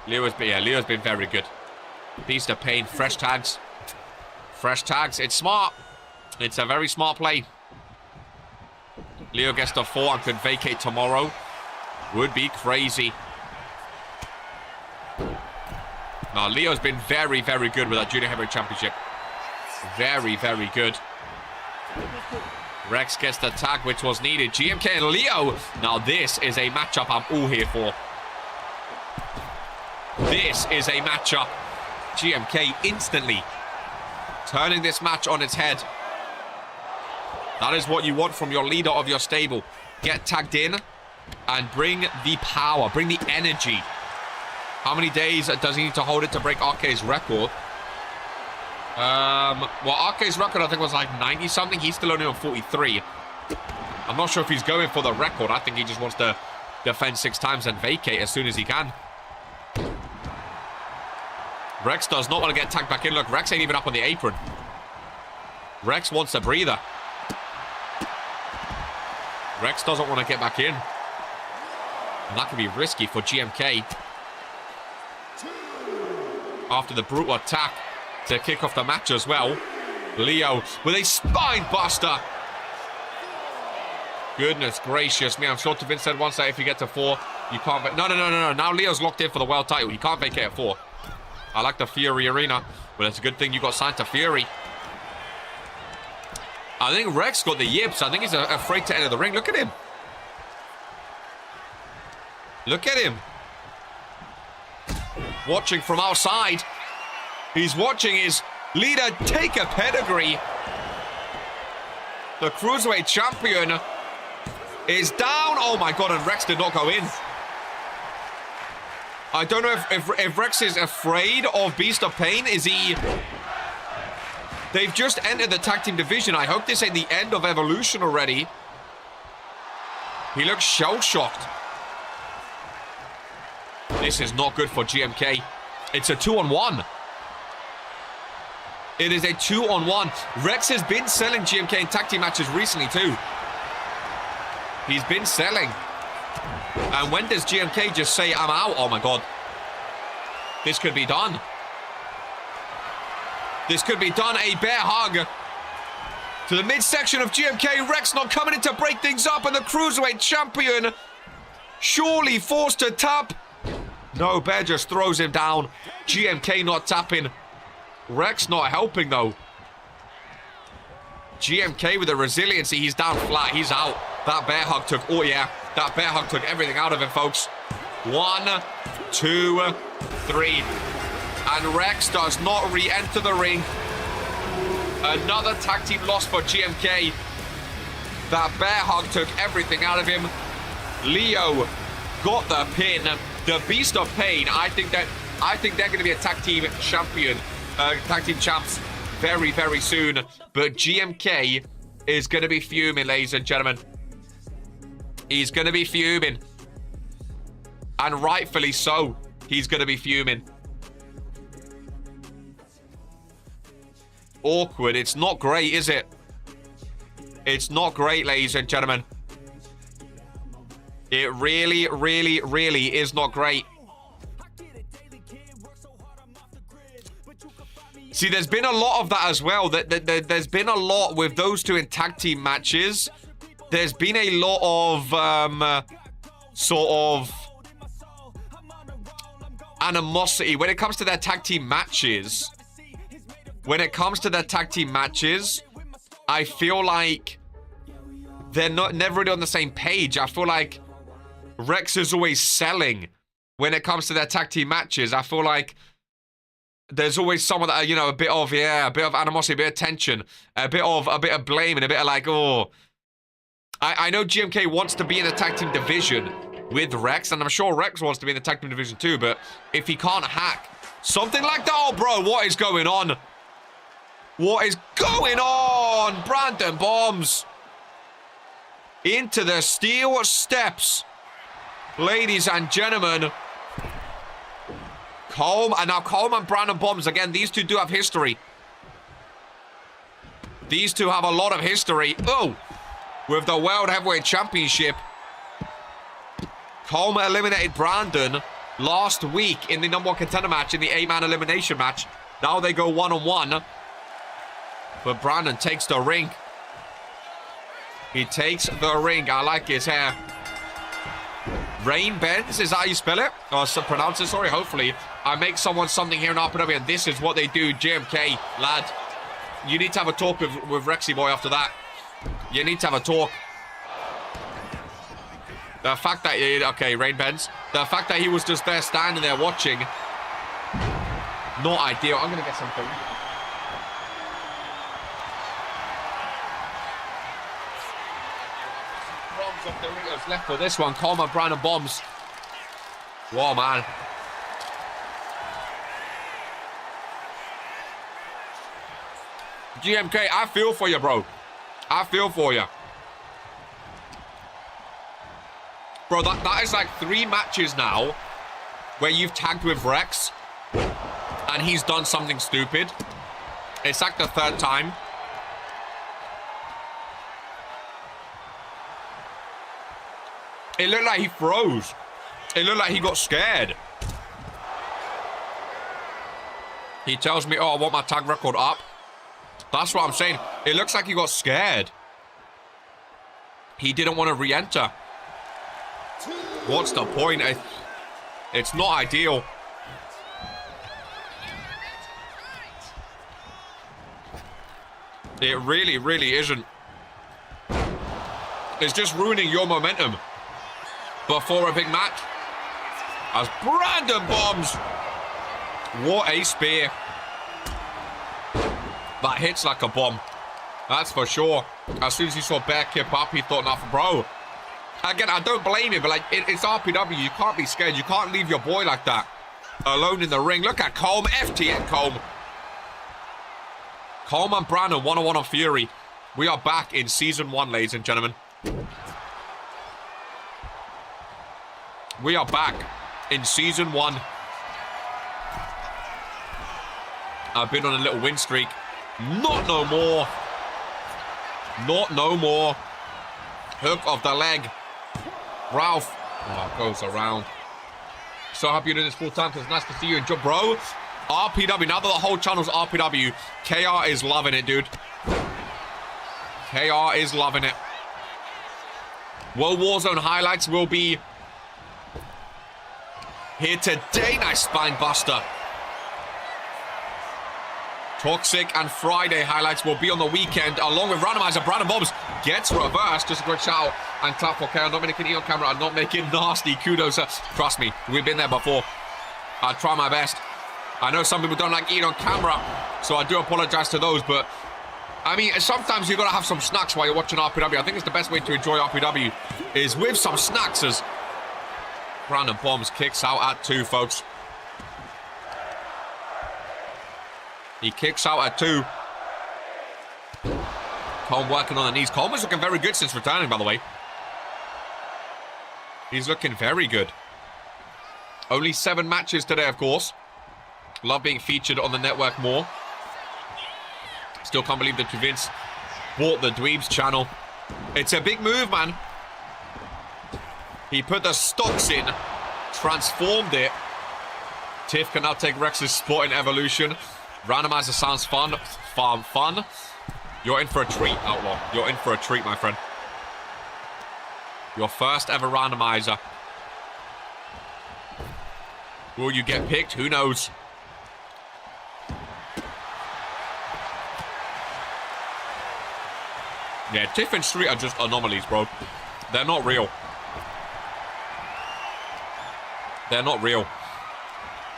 Leo's been very good. Beast of Pain. Fresh tags. Fresh tags. It's smart. It's a very smart play. Leo gets to 4 and could vacate tomorrow. Would be crazy. Now, Leo's been very, very good with that Junior Heavyweight Championship. Very, very good. Rex gets the tag, which was needed. GMK and Leo. Now, this is a matchup I'm all here for. This is a matchup. GMK instantly turning this match on its head. That is what you want from your leader of your stable. Get tagged in and bring the power, bring the energy. How many days does he need to hold it to break RK's record? Well, RK's record I think was like 90-something. He's still only on 43. I'm not sure if he's going for the record. I think he just wants to defend 6 times and vacate as soon as he can. Rex does not want to get tagged back in. Look, Rex ain't even up on the apron. Rex wants a breather. Rex doesn't want to get back in. And that could be risky for GMK. After the brutal attack to kick off the match as well. Leo with a spine buster. Goodness gracious me. I'm sure Vince said once that if you get to 4, you can't... No. Now Leo's locked in for the world title. You can't vacate at 4. I like the Fury Arena, but it's a good thing you got signed to Fury. I think Rex got the yips. I think he's afraid to enter the ring. Look at him. Look at him. Watching from outside. He's watching his leader take a pedigree. The Cruiserweight champion is down. Oh my god, and Rex did not go in. I don't know if Rex is afraid of Beast of Pain. Is he... They've just entered the tag team division. I hope this ain't the end of Evolution already. He looks shell-shocked. This is not good for GMK. It's a 2-on-1. It is a 2-on-1. Rex has been selling GMK in tag team matches recently too. He's been selling. And when does GMK just say, I'm out? Oh my god. This could be done. This could be done. A bear hug to the midsection of GMK. Rex not coming in to break things up. And the Cruiserweight champion surely forced to tap. No, Bear just throws him down. GMK not tapping. Rex not helping, though. GMK with the resiliency. He's down flat. He's out. That bear hug took... Oh, yeah. That bear hug took everything out of him, folks. 1, 2, 3. And Rex does not re-enter the ring. Another tag team loss for GMK. That bear hug took everything out of him. Leo got the pin. The Beast of Pain. I think they're going to be a tag team champion. Tag team champs very, very soon. But GMK is going to be fuming, ladies and gentlemen. He's going to be fuming. And rightfully so. He's going to be fuming. Awkward. It's not great, is it? It's not great, ladies and gentlemen. It really, really, really is not great. See, there's been a lot of that as well. There's been a lot with those two in tag team matches. There's been a lot of sort of animosity when it comes to their tag team matches. When it comes to their tag team matches, I feel like they're never really on the same page. I feel like Rex is always selling when it comes to their tag team matches. I feel like there's always someone that, you know, a bit of animosity, a bit of tension, a bit of blame, and a bit of like, oh. I know GMK wants to be in the tag team division with Rex, and I'm sure Rex wants to be in the tag team division too, but if he can't hack Something like that. Oh, bro, what is going on? What is going on? Brandon bombs into the steel steps. Ladies and gentlemen. Now Colm and Brandon bombs. Again, these two do have history. These two have a lot of history. Oh, with the World Heavyweight Championship. Colm eliminated Brandon last week in the number 1 contender match, in the 8-man elimination match. Now they go 1-on-1. But Brandon takes the ring. He takes the ring. I like his hair. Rain Benz, is that how you spell it? Or pronounce it, sorry, hopefully. I make someone something here in RPW, and this is what they do. JMK, lad. You need to have a talk with Rexy Boy after that. You need to have a talk. The fact that... Okay, Rain Benz. The fact that he was just there, standing there, watching. Not ideal. I'm going to get something. Of Doritos left for this one. Colm and Brandon bombs. Whoa, man. GMK, I feel for you, bro. I feel for you. Bro, that is like 3 matches now where you've tagged with Rex and he's done something stupid. It's like the 3rd time. It looked like he froze. It looked like he got scared. He tells me, oh, I want my tag record up. That's what I'm saying. It looks like he got scared. He didn't want to re-enter. What's the point? It's not ideal. It really, really isn't. It's just ruining your momentum before a big match. As Brandon bombs. What a spear. That hits like a bomb. That's for sure. As soon as he saw Bear kip up, he thought, nothing, bro. Again, I don't blame him, but like, it's RPW. You can't be scared. You can't leave your boy like that alone in the ring. Look at Colm. FTN Colm. Colm and Brandon 1-on-1 on Fury. We are back in Season 1, ladies and gentlemen. We are back in Season 1. I've been on a little win streak. Not no more. Not no more. Hook of the leg. Ralph. Oh, goes around. So happy you're doing this full time, because it's nice to see you and job, bro. RPW. Now that the whole channel's RPW, KR is loving it, dude. KR is loving it. World Warzone highlights will be here today. Nice spine buster. Toxic and Friday highlights will be on the weekend, along with randomizer. Brandon Bombs gets reversed. Just a great shout and clap for KR. Not making it on camera. I'm not making nasty kudos. Trust me, we've been there before. I try my best. I know some people don't like eating on camera, so I do apologize to those, but I mean, sometimes you gotta have some snacks while you're watching RPW. I think it's the best way to enjoy RPW is with some snacks. As Brandon Bombs kicks out at 2, folks. He kicks out at 2. Colm working on the knees. Colm is looking very good since returning, by the way. He's looking very good. Only 7 matches today, of course. Love being featured on the network more. Still can't believe that Vince bought the Dweebs channel. It's a big move, man. He put the stocks in, transformed it. Tiff can now take Rex's spot in Evolution. Randomizer sounds fun. Fun. You're in for a treat, Outlaw. You're in for a treat, my friend. Your first ever randomizer. Will you get picked? Who knows? Yeah, Tiff and Street are just anomalies, bro. They're not real. They're not real.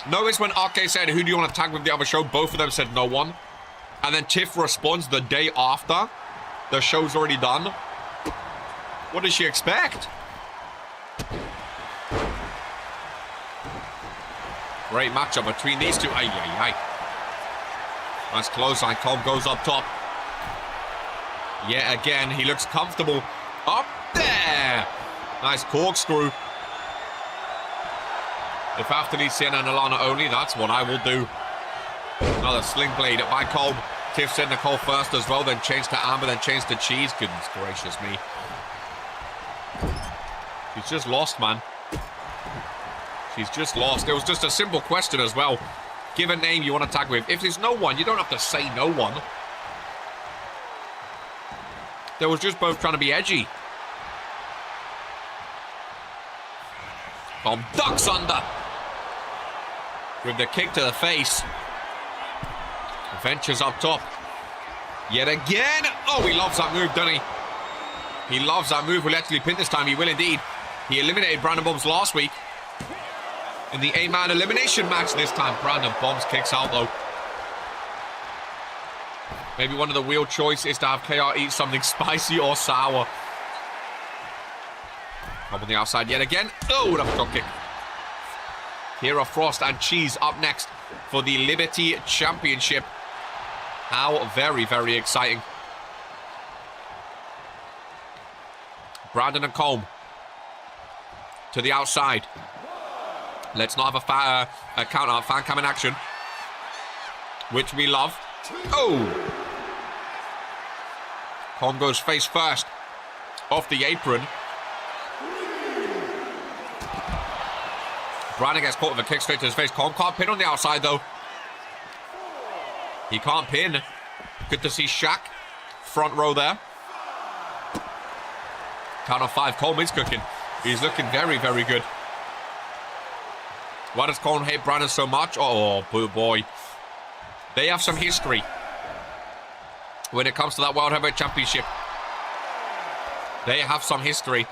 Notice when RK said, who do you want to tag with the other show? Both of them said no one. And then Tiff responds the day after the show's already done. What does she expect? Great matchup between these two. Ay, ay, ay. Nice clothesline. Colm goes up top. Yet again, he looks comfortable. Up there. Nice corkscrew. If after these Sienna and Alana only, that's what I will do. Another sling blade by Colm. Tiff said Nicole first as well, then changed to Amber, then changed to Cheese. Goodness gracious me. She's just lost, man. She's just lost. It was just a simple question as well. Give a name you want to tag with. If there's no one, you don't have to say no one. They was just both trying to be edgy. Colm ducks under. With the kick to the face. Ventures up top. Yet again. Oh, he loves that move, doesn't he? He loves that move. Will actually pin this time. He will indeed. He eliminated Brandon Bombs last week. In the 8-man elimination match this time. Brandon Bombs kicks out, though. Maybe one of the real choice is to have KR eat something spicy or sour. Up on the outside yet again. Oh, what a drop kick. Kira Frost and Cheese up next for the Liberty Championship. How very, very exciting. Brandon and Colm to the outside. Let's not have a count-out fan cam in action, which we love. Oh! Colm goes face first off the apron. Brandon gets caught with a kick straight to his face. Colm can't pin on the outside, though. He can't pin. Good to see Shaq. Front row there. Count of 5. Colm is cooking. He's looking very, very good. Why does Colm hate Brandon so much? Oh, boo boy. They have some history when it comes to that World Heavyweight Championship. They have some history.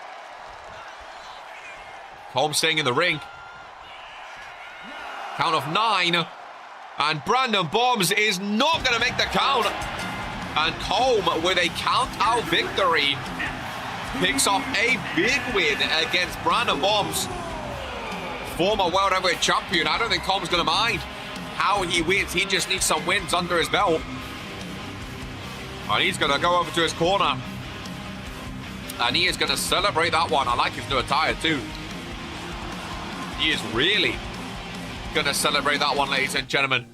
Colm staying in the ring. Count of 9. And Brandon Bombs is not going to make the count. And Colm, with a count-out victory, picks up a big win against Brandon Bombs. Former World Heavyweight Champion. I don't think Colm's going to mind how he wins. He just needs some wins under his belt. And he's going to go over to his corner. And he is going to celebrate that one. I like his new attire too. He is really going to celebrate that one, ladies and gentlemen.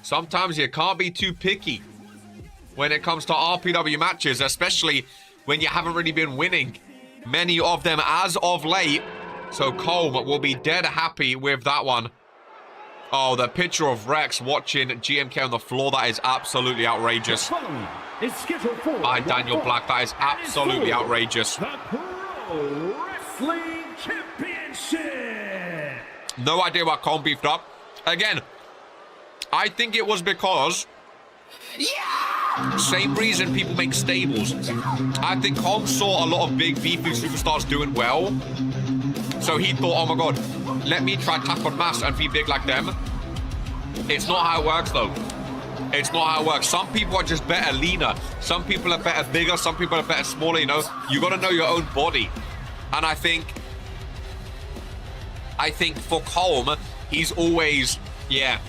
Sometimes you can't be too picky when it comes to RPW matches, especially when you haven't really been winning many of them as of late. So Colm will be dead happy with that one. Oh, the picture of Rex watching GMK on the floor, that is absolutely outrageous. By Daniel Black, that is absolutely outrageous. The Pro Wrestling Championship. No idea why Colm beefed up. Again, I think it was because... Same reason people make stables. I think Colm saw a lot of big beefy superstars doing well. So he thought, oh my god, let me try tap on mass and be big like them. It's not how it works though. It's not how it works. Some people are just better leaner. Some people are better bigger. Some people are better smaller, you know. You got to know your own body. And I think for Colm, he's always, yeah,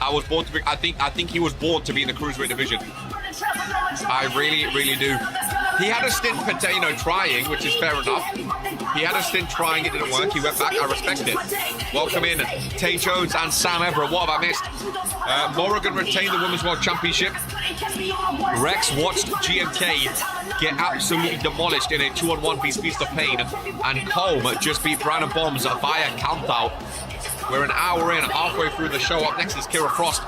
I was born to be, I think he was born to be in the cruiserweight division. I really, really do. He had a stint, you know, trying, which is fair enough. He had a stint trying, it didn't work. He went back, I respect it. Welcome in, Tay Jones and Sam Everett. What have I missed? Morrigan retained the Women's World Championship. Rex watched GMK get absolutely demolished in a 2-on-1 Feast of Pain. And Colm just beat Brandon Bombs via countout. We're an hour in, halfway through the show. Up next is Kira Frost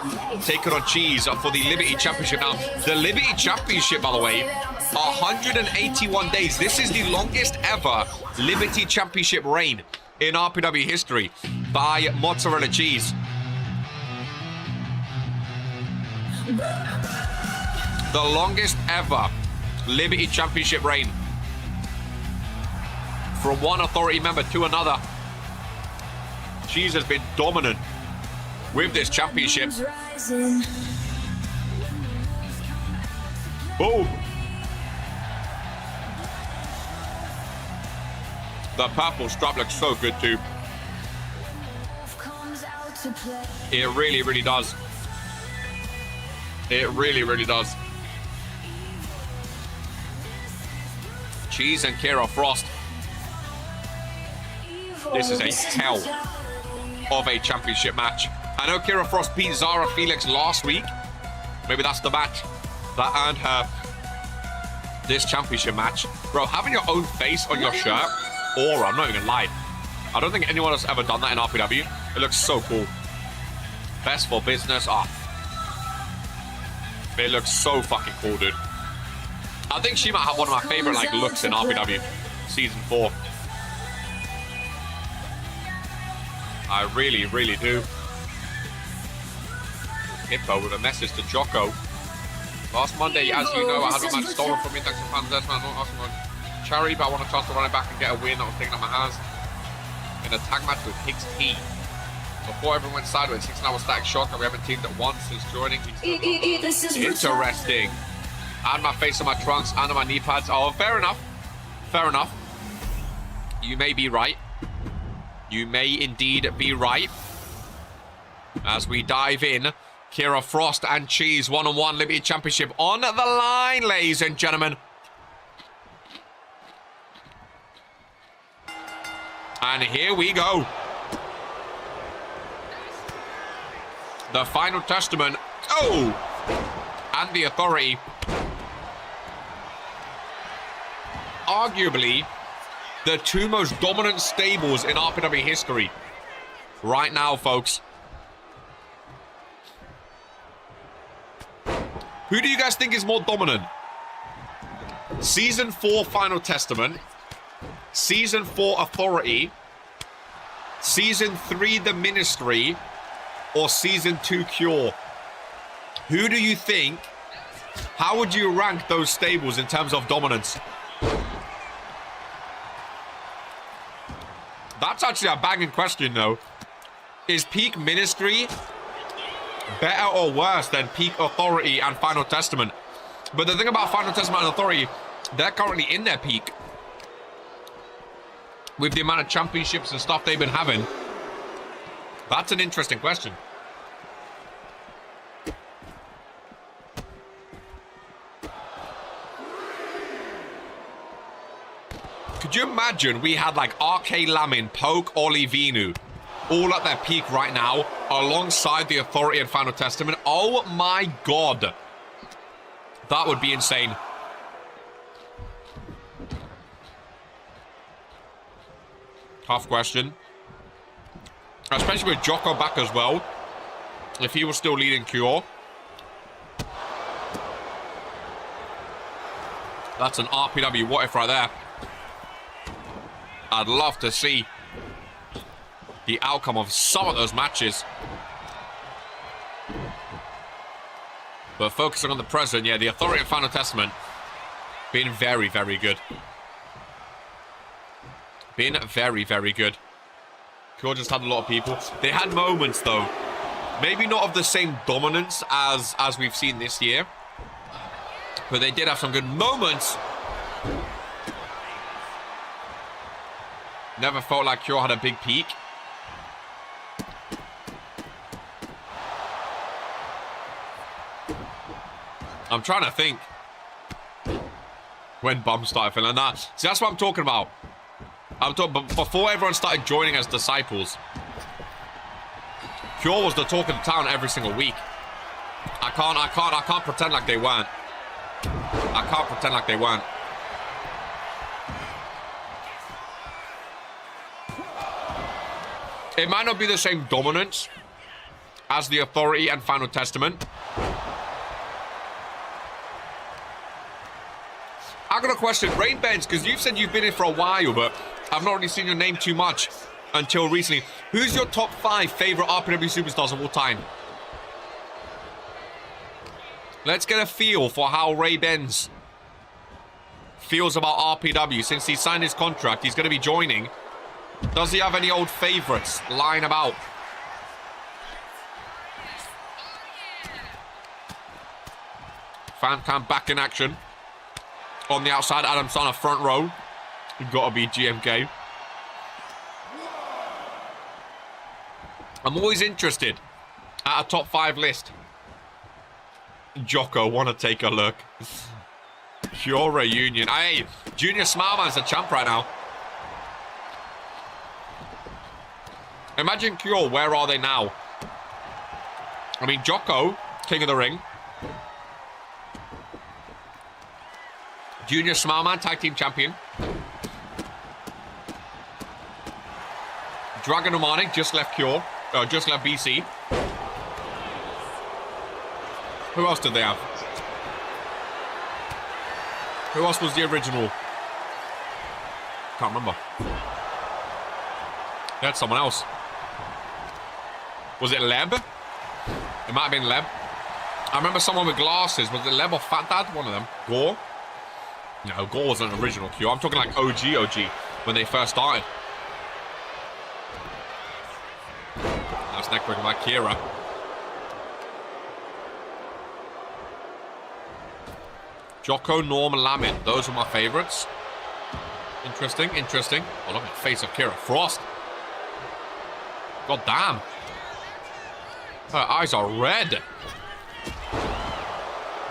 taking on Cheese for the Liberty Championship. Now, the Liberty Championship, by the way, 181 days. This is the longest ever Liberty Championship reign in RPW history by Mozzarella Cheese. The longest ever Liberty Championship reign. From one authority member to another. Cheese has been dominant with this championship. Boom. The purple strap looks so good too. It really, really does. It really, really does. Cheese and Kira Frost. This is a hell of a championship match. I know Kira Frost beat Zara Felix last week. Maybe that's the match that earned her this championship match. Bro, having your own face on your shirt, aura, I'm not even gonna lie. I don't think anyone has ever done that in RPW. It looks so cool. Best for business. Ah. It looks so fucking cool, dude. I think she might have one of my favorite like looks in RPW season 4. I really, really do. Hippo with a message to Jocko. Last Monday, as you know, I had a match stolen from me. Thanks for fans. That's man, not asking for charity, but I want a chance to run it back and get a win. I was taking out my hands in a tag match with Hicks T. Before everyone went sideways, 6 and I was static shock, and we haven't teamed at once since joining. Interesting. I had my face on my trunks and on my knee pads. Oh, fair enough. Fair enough. You may be right. You may indeed be right. As we dive in, Kira Frost and Cheese one-on-one Liberty Championship on the line, ladies and gentlemen. And here we go. The Final Testament. Oh! And the Authority. Arguably, the 2 most dominant stables in RPW history. Right now, folks. Who do you guys think is more dominant? Season 4 Final Testament. Season 4 Authority. Season 3 The Ministry. Or Season 2 Cure? Who do you think? How would you rank those stables in terms of dominance? That's actually a banging question, though. Is Peak Ministry better or worse than Peak Authority and Final Testament? But the thing about Final Testament and Authority, they're currently in their peak. With the amount of championships and stuff they've been having. That's an interesting question. Could you imagine we had like RK Lamin, Poke, Oli Vinu, all at their peak right now, alongside the Authority and Final Testament? Oh my god. That would be insane. Tough question. Especially with Jocko back as well. If he was still leading Cure. That's an RPW what if right there. I'd love to see the outcome of some of those matches. But focusing on the present, yeah, the Authority and Final Testament been very, very good. Been very, very good. Cure just had a lot of people. They had moments, though. Maybe not of the same dominance as we've seen this year. But they did have some good moments. Never felt like Cure had a big peak. I'm trying to think when Bum started feeling that. See, that's what I'm talking about. I'm talking before everyone started joining as disciples. Cure was the talk of the town every single week. I can't pretend like they weren't. I can't pretend like they weren't. It might not be the same dominance as the Authority and Final Testament. I got a question, Rain Benz, because you've said you've been here for a while, but I've not really seen your name too much until recently. Who's your top 5 favorite RPW superstars of all time? Let's get a feel for how Ray Benz feels about RPW. Since he signed his contract, he's going to be joining. Does he have any old favorites lying about? Fan cam back in action. On the outside, Adam Sana front row. You've got to be GMK. I'm always interested at a top 5 list. Jocko, want to take a look. Pure reunion. Hey, Junior Smileman's the champ right now. Imagine Cure, where are they now? I mean, Jocko, King of the Ring. Junior Smileman, Tag Team Champion. Dragon Umani just left Cure. Just left BC. Who else did they have? Who else was the original? Can't remember. They had someone else. Was it Leb? It might have been Leb. I remember someone with glasses. Was it Leb or Fat Dad? One of them. Gore? No, Gore wasn't an original Q. I'm talking like OG when they first started. That's neckbreaker by Kira. Jocko, Norm, Lamin. Those were my favorites. Interesting, interesting. Oh, look at the face of Kira Frost. God damn. Her eyes are red.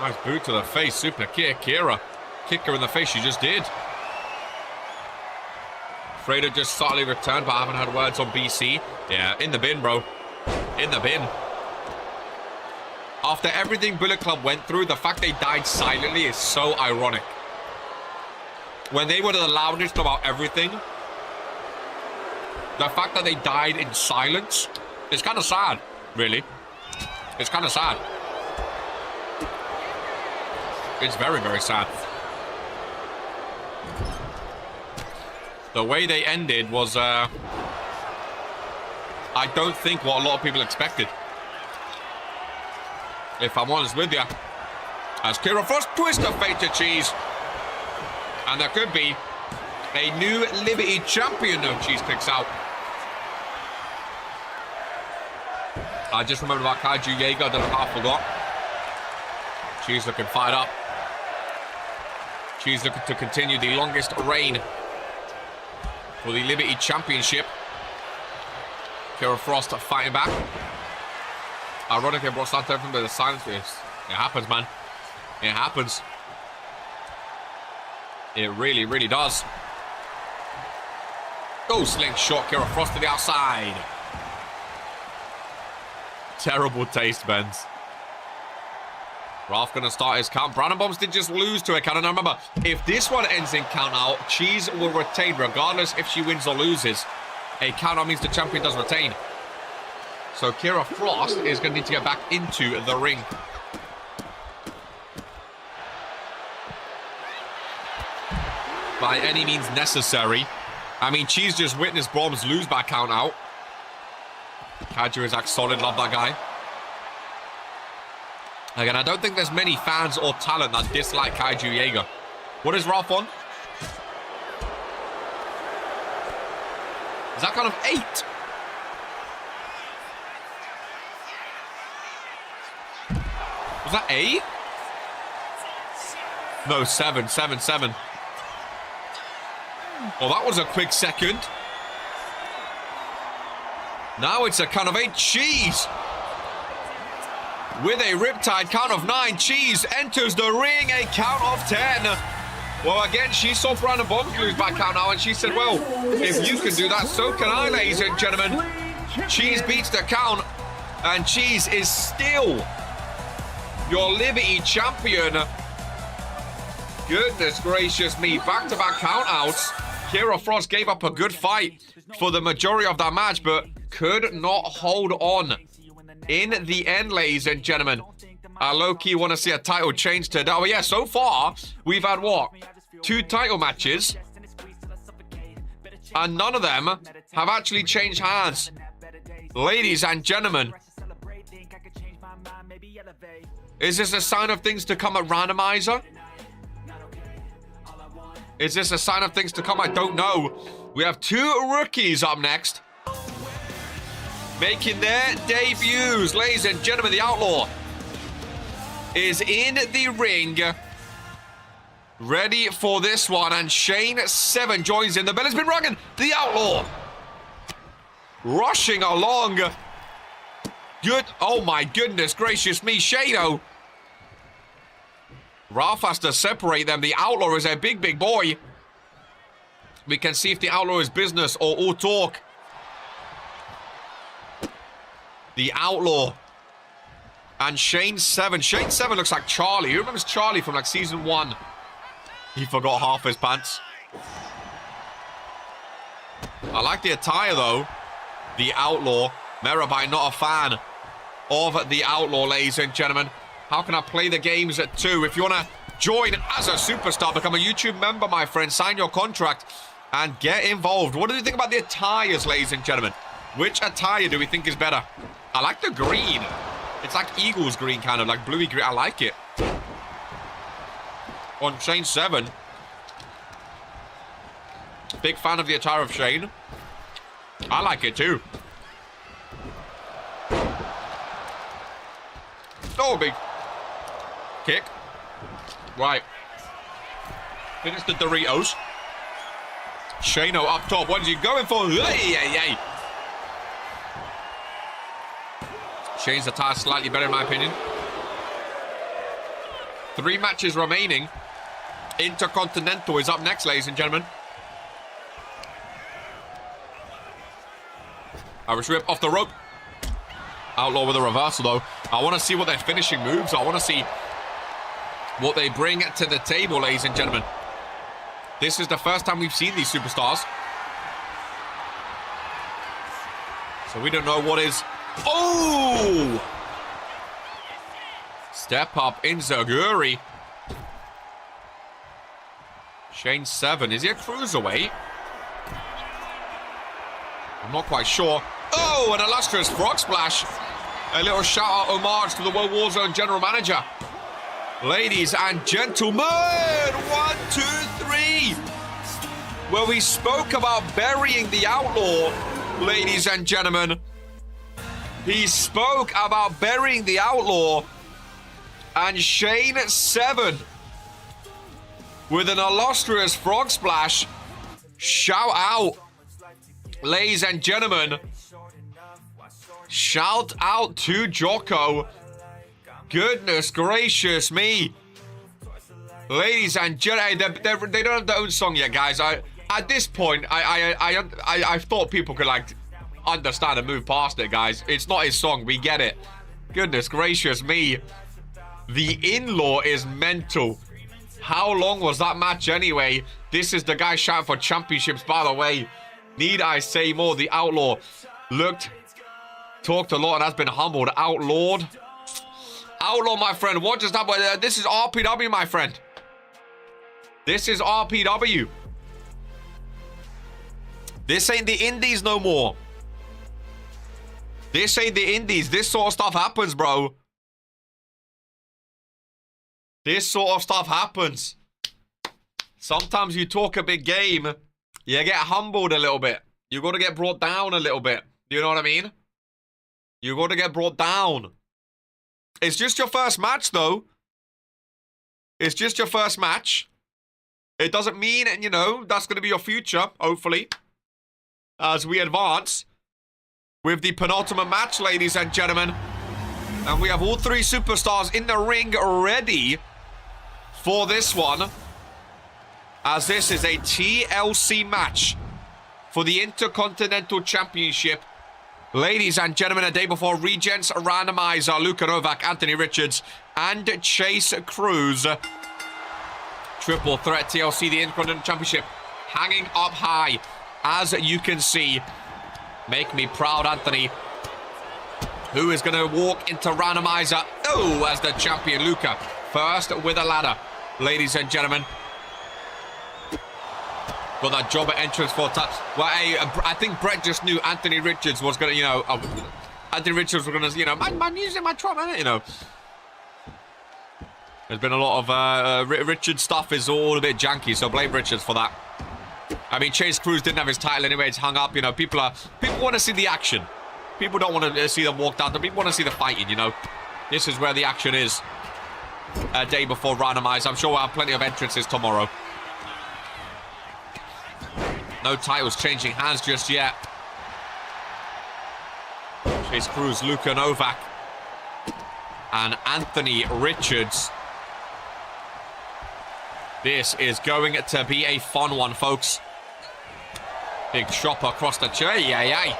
Nice boot to the face. Super kick. Kira. Kick her in the face. She just did. Freda just slightly returned, but I haven't had words on BC. Yeah, in the bin, bro. In the bin. After everything Bullet Club went through, the fact they died silently is so ironic. When they were the loudest about everything, the fact that they died in silence is kind of sad, really. It's kind of sad. It's very, very sad. The way they ended was, I don't think what a lot of people expected. If I'm honest with you. As Kira Frost twists her fate to cheese. And there could be a new Liberty champion. No, Cheese kicks out. I just remembered about Kaiju Jaeger that I forgot. Cheese looking fired up. Cheese looking to continue the longest reign for the Liberty Championship. Kira Frost fighting back. Ironically, I brought Santa from the silence. It happens, man. It happens. It really, really does. Oh, slingshot. Kira Frost to the outside. Terrible taste, Benz. Ralph gonna start his count. Brandon Bombs did just lose to a count. And remember, if this one ends in count out, Cheese will retain regardless if she wins or loses. A count out means the champion does retain. So Kira Frost is going to need to get back into the ring. By any means necessary. I mean, Cheese just witnessed Bombs lose by count out. Kaiju is like solid. Love that guy. Again, I don't think there's many fans or talent that dislike Kaiju Jaeger. What is Ralph on? Is that kind of 8? Was that 8? No, 7. Oh, that was a quick second. Now it's a count of 8. Cheese. With a riptide count of 9, Cheese enters the ring, a count of 10. Well, again, she saw Brandon Bombs lose by count now, and she said, well, if you can do that, so can I, ladies and gentlemen. Cheese beats the count, and Cheese is still your Liberty champion. Goodness gracious me, back-to-back count-outs. Kira Frost gave up a good fight for the majority of that match, but could not hold on. In the end, ladies and gentlemen, I low-key want to see a title change to that. Oh, yeah, so far, we've had, what, 2 title matches, and none of them have actually changed hands. Ladies and gentlemen, is this a sign of things to come at Randomizer? Is this a sign of things to come? I don't know. We have 2 rookies up next. Making their debuts. Ladies and gentlemen, the Outlaw is in the ring. Ready for this one. And Shane 7 joins in. The bell has been rung. The Outlaw rushing along. good. Oh, my goodness gracious me. Shano. Ralph has to separate them. The Outlaw is a big, big boy. We can see if the Outlaw is business or all talk. The Outlaw. And Shane 7. Shane 7 looks like Charlie. Who remembers Charlie from like season 1? He forgot half his pants. I like the attire though. The Outlaw. Merabai, not a fan of the Outlaw, ladies and gentlemen. How can I play the games at 2? If you want to join as a superstar, become a YouTube member, my friend, sign your contract and get involved. What do you think about the attires, ladies and gentlemen? Which attire do we think is better? I like the green. It's like Eagles green, kind of like bluey green. I like it. On Shane 7. Big fan of the attire of Shane. I like it too. Oh, big kick. Right. Finish the Doritos. Shano up top. What is he going for? Hey, hey, hey. Shane's attire slightly better in my opinion. 3 matches remaining. Intercontinental is up next, ladies and gentlemen. Irish whip off the rope. Outlaw with a reversal, though. I want to see what their finishing moves are. I want to see what they bring to the table, ladies and gentlemen. This is the first time we've seen these superstars. So we don't know what is... Oh! Step up in Zaguri. Shane 7. Is he a cruiserweight? I'm not quite sure. Oh, an illustrious frog splash. A little shout-out homage to the World War Zone General Manager. Ladies and gentlemen, 1, 2, 3. Where we spoke about burying the Outlaw, ladies and gentlemen. He spoke about burying the Outlaw. And Shane 7 with an illustrious frog splash. Shout out, ladies and gentlemen. Shout out to Jocko. Goodness gracious me. Ladies and gentlemen, they don't have their own song yet, guys. At this point, I thought people could like understand and move past it, guys. It's not his song. We get it. Goodness gracious me. The in-law is mental. How long was that match anyway? This is the guy shouting for championships, by the way. Need I say more? The Outlaw talked a lot and has been humbled. Outlawed. Outlaw, my friend. What just happened? This is RPW, my friend. This is RPW. This ain't the Indies no more. This ain't the Indies. This sort of stuff happens, bro. This sort of stuff happens. Sometimes you talk a big game, you get humbled a little bit. You got to get brought down a little bit. You know what I mean? You got to get brought down. It's just your first match, though. It's just your first match. It doesn't mean, you know, that's going to be your future, hopefully, as we advance with the penultimate match, ladies and gentlemen. And we have all 3 superstars in the ring ready for this one, as this is a TLC match for the Intercontinental Championship. Ladies and gentlemen, a day before Regents Randomizer, Luka Novak, Anthony Richards, and Chase Cruz. Triple threat TLC, the Intercontinental Championship, hanging up high, as you can see. Make me proud, Anthony. Who is going to walk into Randomizer? Oh, as the champion, Luka. First with a ladder, ladies and gentlemen. Got that job at entrance for taps. Well, hey, I think Brett just knew Anthony Richards was going to, you know, Anthony Richards was going to, you know, my music, my trauma, you know. There's been a lot of Richards stuff is all a bit janky, so blame Richards for that. I mean, Chase Cruz didn't have his title anyway. It's hung up, you know. People want to see the action. People don't want to see them walk down. People want to see the fighting, you know. This is where the action is. A day before Randomize. I'm sure we'll have plenty of entrances tomorrow. No titles changing hands just yet. Chase Cruz, Luka Novak, and Anthony Richards. This is going to be a fun one, folks. Big chop across the chest.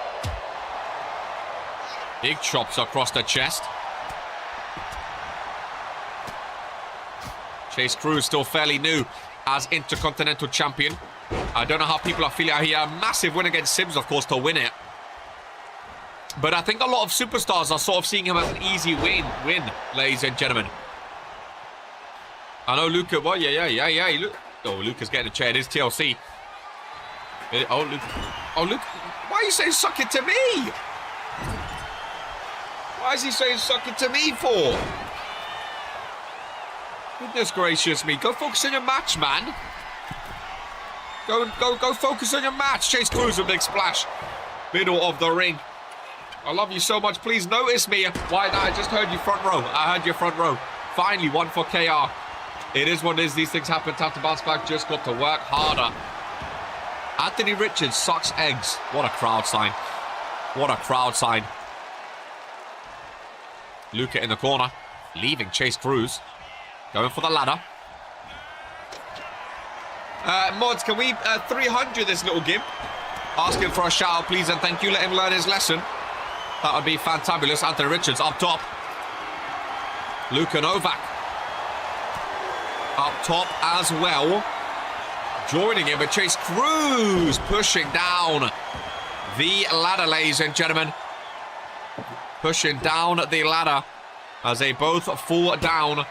Big chops across the chest. Chase Cruz still fairly new as Intercontinental Champion. I don't know how people are feeling. He had a massive win against Sims, of course, to win it. But I think a lot of superstars are sort of seeing him as an easy win, ladies and gentlemen. I know Luka. Well, yeah. Oh, Luka's getting a chair. It is TLC. Oh, Luke. Why are you saying suck it to me? Why is he saying suck it to me for? Goodness gracious me. Go focus on your match, man. Go focus on your match. Chase Cruz, a big splash. Middle of the ring. I love you so much. Please notice me. Why? I just heard you front row. I heard your front row. Finally, one for KR. It is what it is. These things happen. Time to bounce back. Just got to work harder. Anthony Richards sucks eggs. What a crowd sign. What a crowd sign. Luka in the corner. Leaving Chase Cruz. Going for the ladder. Mods, can we 300 this little gimp? Asking for a shout out, please, and thank you. Let him learn his lesson. That would be fantabulous. Anthony Richards up top. Luka Novak. Up top as well. Joining him, but Chase Cruz pushing down the ladder, ladies and gentlemen. Pushing down the ladder as they both fall down.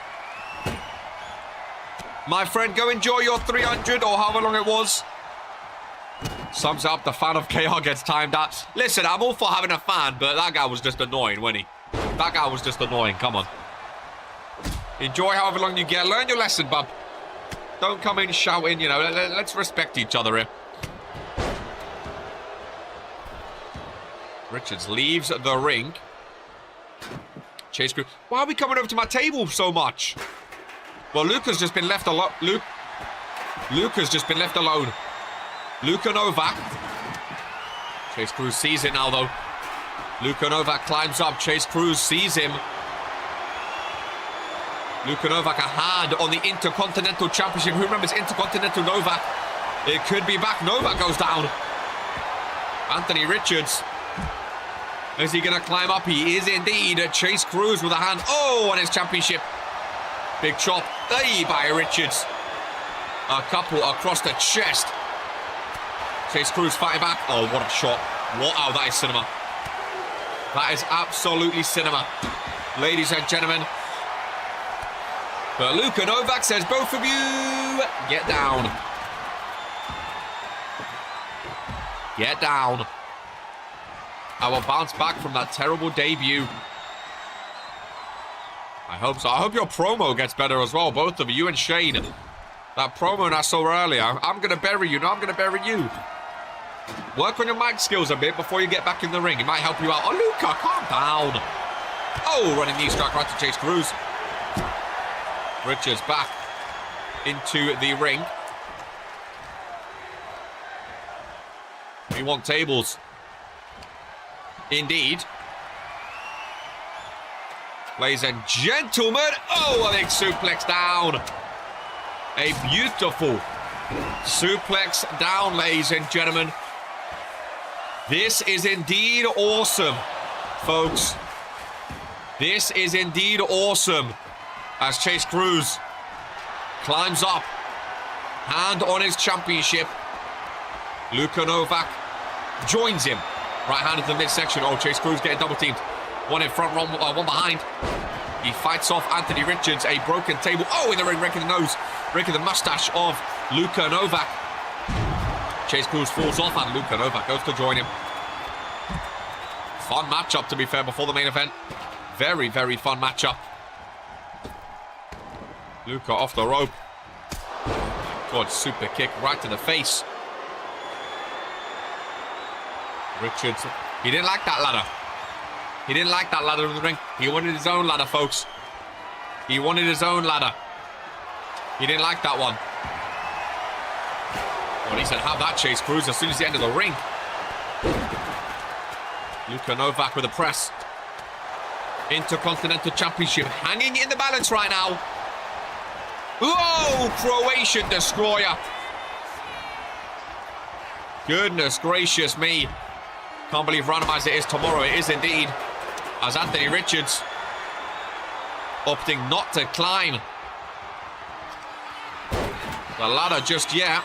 My friend, go enjoy your 300 or however long it was. Sums up, the fan of KR gets timed out. Listen, I'm all for having a fan, but that guy was just annoying, wasn't he? That guy was just annoying, come on. Enjoy however long you get. Learn your lesson, bub. Don't come in shouting, you know. Let's respect each other here. Richards leaves the ring. Chase Cruz. Why are we coming over to my table so much? Well, Luka's just been left alone. Luka's just been left alone. Luka Novak. Chase Cruz sees it now, though. Luka Novak climbs up. Chase Cruz sees him. Luka Novak, a hand on the Intercontinental Championship. Who remembers Intercontinental Novak? It could be back. Novak goes down. Anthony Richards. Is he going to climb up? He is indeed. Chase Cruz with a hand. Oh, on his championship. Big chop. Hey, by Richards. A couple across the chest. Chase Cruz fighting back. Oh, what a shot. Oh, that is cinema. That is absolutely cinema. Ladies and gentlemen. But Luka Novak says, both of you, get down. Get down. I will bounce back from that terrible debut. I hope so. I hope your promo gets better as well, both of you and Shane. That promo I saw earlier, I'm going to bury you. No, I'm going to bury you. Work on your mic skills a bit before you get back in the ring. It might help you out. Oh, Luka, calm down. Oh, running knee strike right to Chase Cruz. Richards back into the ring. We want tables. Indeed. Ladies and gentlemen. Oh, a big suplex down. A beautiful suplex down, ladies and gentlemen. This is indeed awesome, folks. This is indeed awesome. As Chase Cruz climbs up. Hand on his championship. Luka Novak joins him. Right hand into the midsection. Oh, Chase Cruz getting double teamed. One in front, one behind. He fights off Anthony Richards. A broken table. Oh, in the ring, breaking the nose. Breaking the mustache of Luka Novak. Chase Cruz falls off and Luka Novak goes to join him. Fun matchup, to be fair, before the main event. Very, very fun matchup. Luka off the rope. God, super kick right to the face. Richards. He didn't like that ladder. He didn't like that ladder in the ring. He wanted his own ladder, folks. He wanted his own ladder. He didn't like that one. Well, he said, have that, Chase Cruz, as soon as he entered the ring. Luka Novak with a press. Intercontinental Championship hanging in the balance right now. Whoa! Croatian destroyer. Goodness gracious me. Can't believe randomizer is tomorrow. It is indeed. As Anthony Richards opting not to climb the ladder just yet.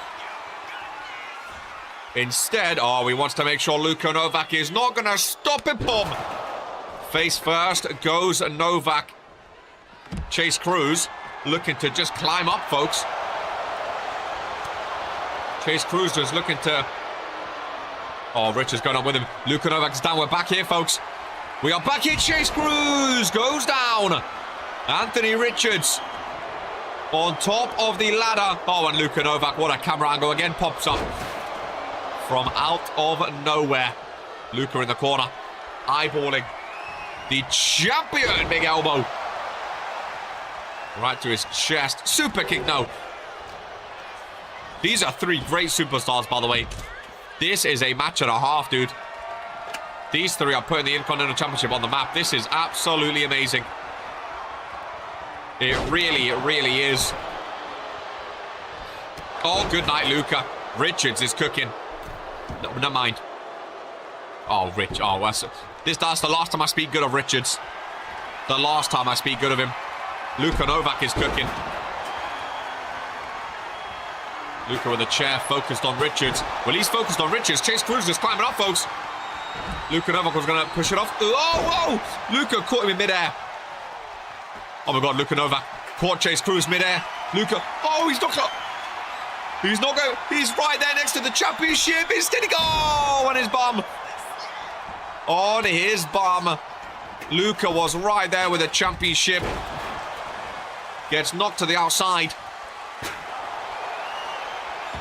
Instead, he wants to make sure Luka Novak is not going to stop it. Boom. Face first goes Novak. Chase Cruz looking to just climb up, folks. Chase Cruz just looking to... Oh, Richards going on with him. Luka Novak's down. We're back here, folks. We are back here. Chase Cruz goes down. Anthony Richards on top of the ladder. Oh, and Luka Novak, what a camera angle again, pops up from out of nowhere. Luka in the corner, eyeballing the champion. Big elbow. Right to his chest. Super kick, no. These are three great superstars, by the way. This is a match and a half, dude. These three are putting the Intercontinental Championship on the map. This is absolutely amazing. It really is. Oh, good night, Luka. Richards is cooking. No, never mind. Oh, Rich. Oh, that's the last time I speak good of Richards. The last time I speak good of him. Luka Novak is cooking. Luka with a chair, focused on Richards. Well, he's focused on Richards. Chase Cruz is climbing up, folks. Luka Novak was going to push it off. Oh, whoa! Luka caught him in midair. Oh my God, Luka Novak caught Chase Cruz midair. Luka, oh, he's not going. He's right there next to the championship. Instead, he go on his bum. On his bum. Luka was right there with the championship. Gets knocked to the outside.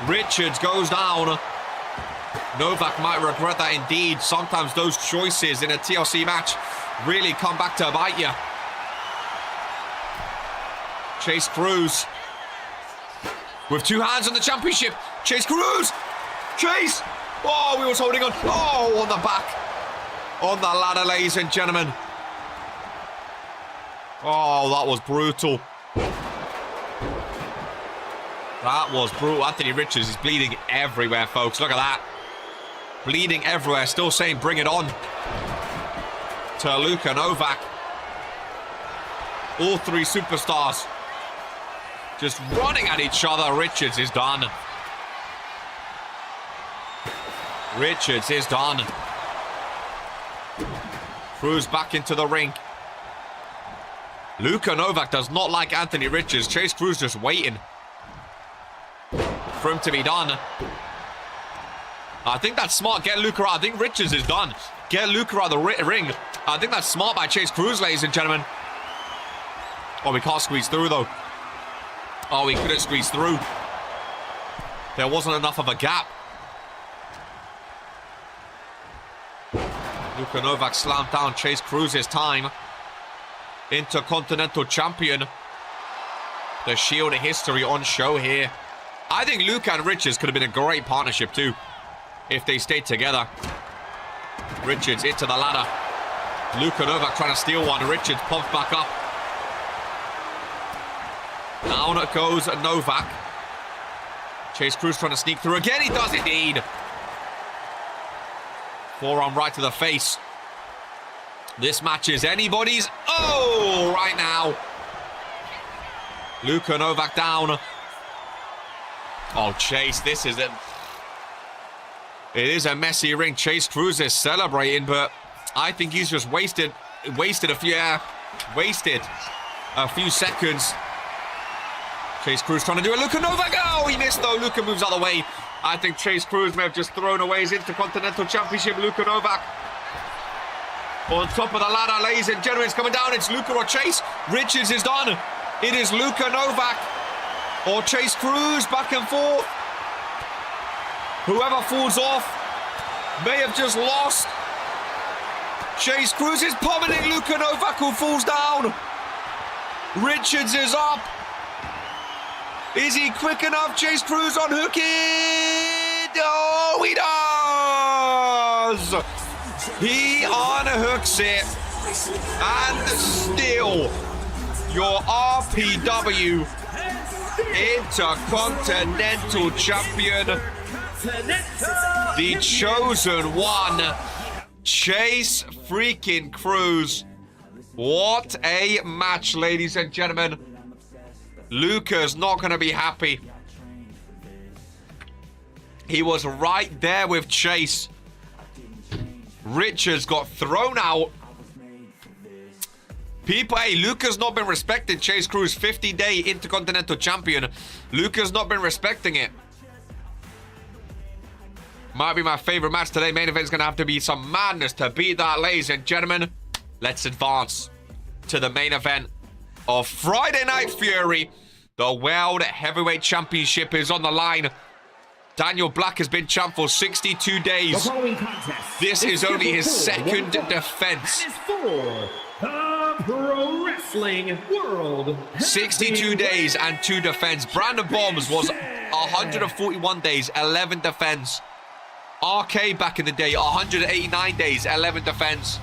Richards goes down. Novak might regret that indeed. Sometimes those choices in a TLC match really come back to bite you. Chase Cruz with two hands on the championship. Chase Cruz. Chase. Oh, we was holding on. Oh, on the back. On the ladder, ladies and gentlemen. Oh, that was brutal. That was brutal. Anthony Richards is bleeding everywhere, folks. Look at that. Bleeding everywhere. Still saying bring it on to Luka Novak. All three superstars just running at each other. Richards is done. Richards is done. Cruz back into the ring. Luka Novak does not like Anthony Richards. Chase Cruz just waiting for him to be done. I think that's smart. Get Luka out. I think Richards is done. Get Luka out of the ring. I think that's smart by Chase Cruz, ladies and gentlemen. Oh, we can't squeeze through, though. Oh, we couldn't squeeze through. There wasn't enough of a gap. Luka Novak slammed down Chase Cruz's time. Intercontinental Champion. The Shield of History on show here. I think Luka and Richards could have been a great partnership too, if they stayed together. Richards into the ladder. Luka Novak trying to steal one. Richards pumps back up. Down goes Novak. Chase Cruz trying to sneak through again. He does indeed. Forearm right to the face. This match is anybody's. Oh, right now. Luka Novak down. Oh, Chase, this is it. It is a messy ring. Chase Cruz is celebrating, but I think he's just wasted a few seconds. Chase Cruz trying to do it. Luka Novak. Oh, he missed though. Luka moves out of the way. I think Chase Cruz may have just thrown away his Intercontinental Championship. Luka Novak on top of the ladder, ladies and gentlemen. It's coming down. It's Luka or Chase. Richards is done. It is Luka Novak or Chase Cruz, back and forth. Whoever falls off may have just lost. Chase Cruz is pummeling Luka Novak, who falls down. Richards is up. Is he quick enough? Chase Cruz on hook it. Oh, he does. He unhooks it. And still, your RPW Intercontinental Champion, the chosen one, Chase freaking Cruz. What a match, ladies and gentlemen. Luca's not going to be happy. He was right there with Chase. Richards got thrown out. People, hey, Luca's not been respecting Chase Cruz, 50-day Intercontinental Champion. Luca's not been respecting it. Might be my favorite match today. Main event's going to have to be some madness to beat that, ladies and gentlemen. Let's advance to the main event of Friday Night Fury. The World Heavyweight Championship is on the line. Daniel Black has been champ for 62 days. This is only his second defense. For the Pro Wrestling World 62 days and 2 defense. Brandon Bombs was 141 days, 11 defense. RK back in the day, 189 days, 11 defense.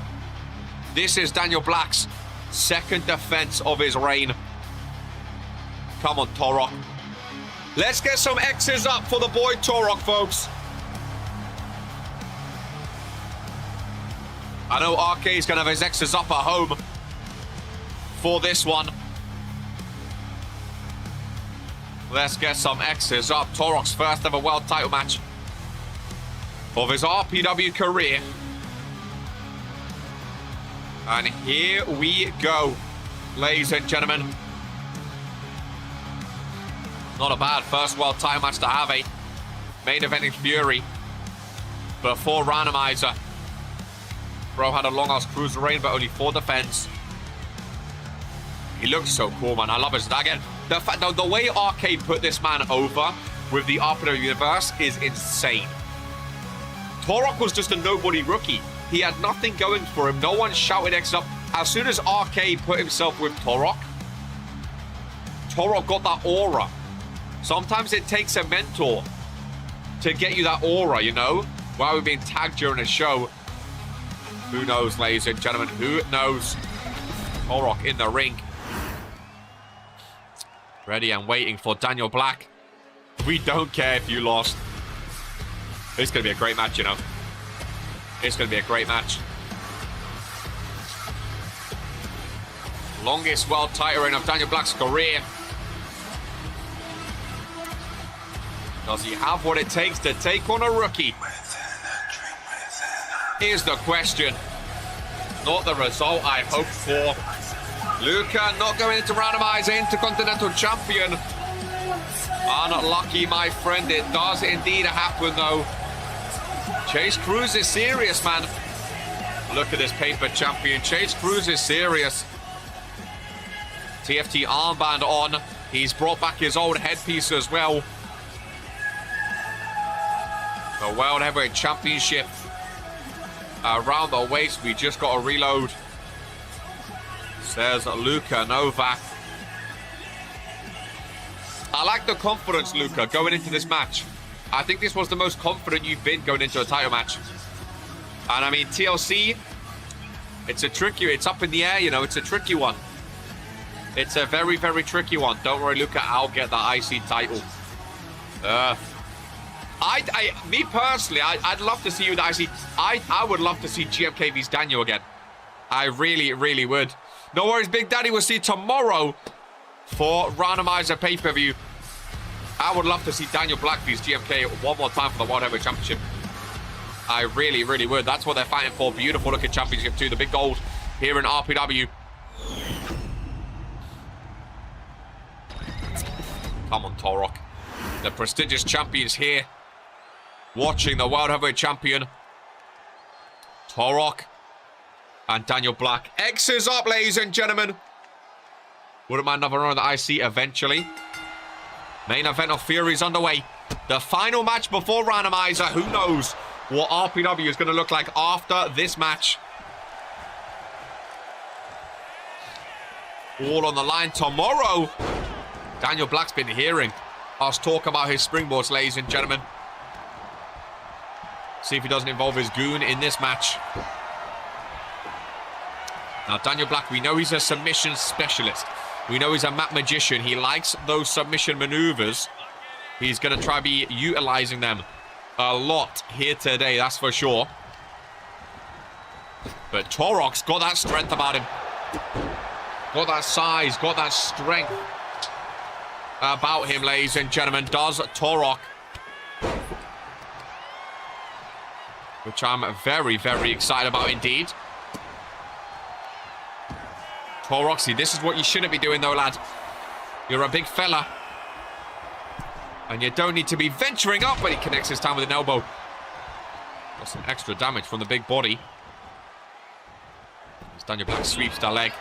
This is Daniel Black's second defense of his reign. Come on, Torok. Let's get some X's up for the boy Torok, folks. I know RK is going to have his X's up at home for this one. Let's get some X's up. Torok's first ever world title match of his RPW career. And here we go, ladies and gentlemen. Not a bad first world title match to have, a main eventing Fury before randomizer. Bro had a long-ass cruiser reign, but only 4 defense. He looks so cool, man. I love his again. The way RK put this man over with the RPW universe is insane. Torok was just a nobody rookie. He had nothing going for him. No one shouted X up. As soon as RK put himself with Torok, Torok got that aura. Sometimes it takes a mentor to get you that aura, you know? While we're being tagged during a show. Who knows, ladies and gentlemen? Who knows? Torok in the ring. Ready and waiting for Daniel Black. We don't care if you lost. It's going to be a great match, you know? It's going to be a great match. Longest world title reign of Daniel Black's career. Does he have what it takes to take on a rookie? Here's the question. Not the result I hoped for. Luca not going into randomizer, Intercontinental Champion. Unlucky, my friend. It does indeed happen, though. Chase Cruz is serious, man. Look at this paper champion. Chase Cruz is serious. TFT armband on. He's brought back his old headpiece as well. The World Heavyweight Championship around the waist. We just got a reload. Says Luca Novak. I like the confidence, Luca, going into this match. I think this was the most confident you've been going into a title match. And I mean, TLC, it's up in the air, you know, it's a tricky one. It's a very, very tricky one. Don't worry, Luca, I'll get that IC title. Me personally, I'd love to see you with IC. I would love to see GMK vs Daniel again. I really, really would. No worries, Big Daddy. We'll see you tomorrow for randomizer pay-per-view. I would love to see Daniel Black vs GMK one more time for the World Heavyweight Championship. I really, really would. That's what they're fighting for. Beautiful looking championship too. The big gold here in RPW. Come on, Torok. The prestigious champions here. Watching the World Heavyweight Champion. Torok and Daniel Black. X is up, ladies and gentlemen. Wouldn't mind another run on the IC eventually. Main event of Fury's underway. The final match before randomizer. Who knows what RPW is going to look like after this match. All on the line tomorrow. Daniel Black's been hearing us talk about his springboards, ladies and gentlemen. See if he doesn't involve his goon in this match. Now, Daniel Black, we know he's a submission specialist. We know he's a mat magician. He likes those submission maneuvers. He's going to try to be utilizing them a lot here today, that's for sure. But Torok's got that strength about him. Got that size, got that strength about him, ladies and gentlemen. Does Torok. Which I'm very, very excited about indeed. Torok, see, this is what you shouldn't be doing though, lad. You're a big fella. And you don't need to be venturing up when he connects his time with an elbow. Got some extra damage from the big body. As Daniel Black sweeps the leg.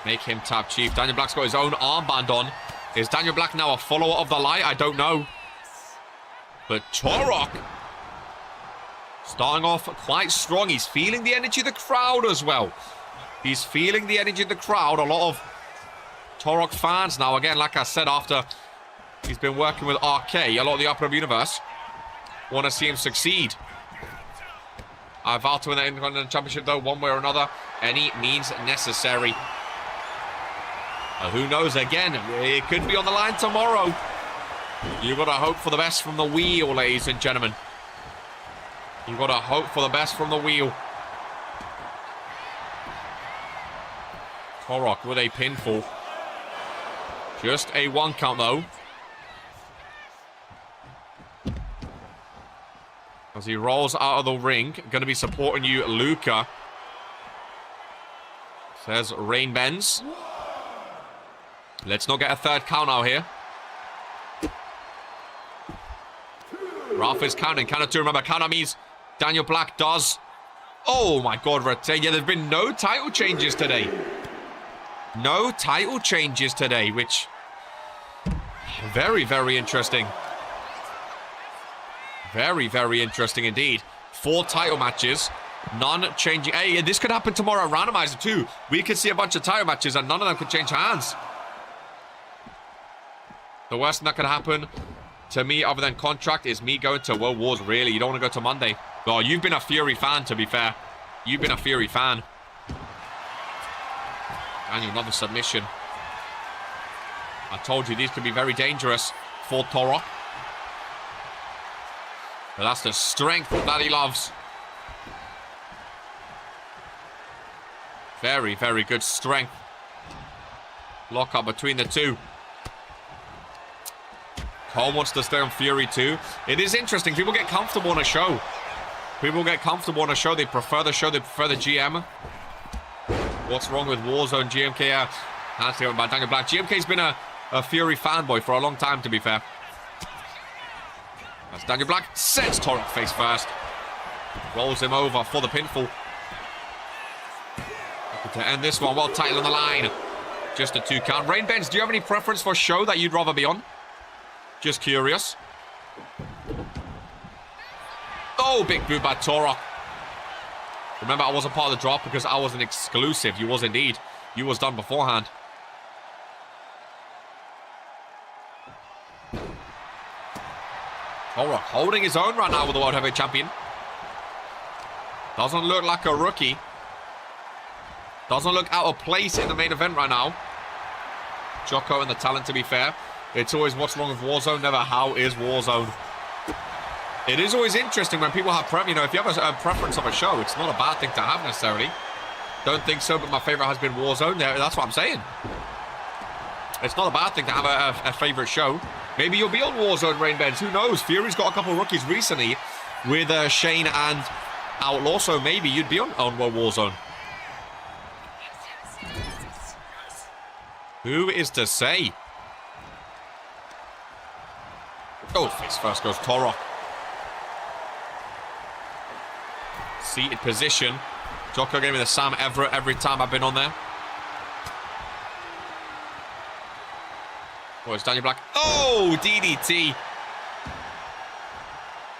Make him tap, Chief. Daniel Black's got his own armband on. Is Daniel Black now a follower of the light? I don't know. But Torok starting off quite strong. He's feeling the energy of the crowd as well. He's feeling the energy of the crowd. A lot of Torok fans now, again, like I said, after he's been working with RK, a lot of the RPW universe want to see him succeed. I vow to win the Intercontinental Championship, though, one way or another. Any means necessary. Who knows, again, it could be on the line tomorrow. You've got to hope for the best from the wheel, ladies and gentlemen. You've got to hope for the best from the wheel. Torok with a pinfall. Just a 1 count, though. As he rolls out of the ring. Going to be supporting you, Luca. Says Rain Benz. Let's not get a 3rd count out here. Ralph is counting. Count of 2, remember. Count out means Daniel Black does. Oh, my God, retain. Yeah, there's been no title changes today. No title changes today, which... Very, very interesting. Very, very interesting indeed. 4 title matches. None changing. Hey, this could happen tomorrow at Randomizer too. We could see a bunch of title matches and none of them could change hands. The worst thing that could happen to me other than contract is me going to World Wars. Really, you don't want to go to Monday. Oh, you've been a Fury fan, to be fair. You've been a Fury fan. And another submission. I told you these could be very dangerous for Torok. But that's the strength that he loves. Very, very good strength. Lock up between the two. Cole wants to stay on Fury too. It is interesting. People get comfortable on a show. People get comfortable on a show. They prefer the show. They prefer the GM. What's wrong with Warzone? GMK, hands together by Daniel Black. GMK's been a Fury fanboy for a long time, to be fair. As Daniel Black sets Torok face first. Rolls him over for the pinfall. Looking to end this one. Well, title on the line. Just a 2 count. Rain Benz, do you have any preference for show that you'd rather be on? Just curious. Oh, big boot by Torok. Remember, I wasn't part of the drop because I was an exclusive. You was indeed. You was done beforehand. Torok holding his own right now with the World Heavyweight Champion. Doesn't look like a rookie. Doesn't look out of place in the main event right now. Jocko and the talent, to be fair. It's always what's wrong with Warzone, never how is Warzone. It is always interesting when people have you know, if you have a preference of a show, it's not a bad thing to have necessarily. Don't think so, but my favorite has been Warzone. That's what I'm saying. It's not a bad thing to have a favorite show. Maybe you'll be on Warzone, Rain Benz. Who knows? Fury's got a couple of rookies recently with Shane and Outlaw, so maybe you'd be on Warzone. Who is to say? Oh, face first goes Torok. Seated position. Jocko gave me the Sam Everett every time I've been on there. Oh, it's Daniel Black. Oh, DDT.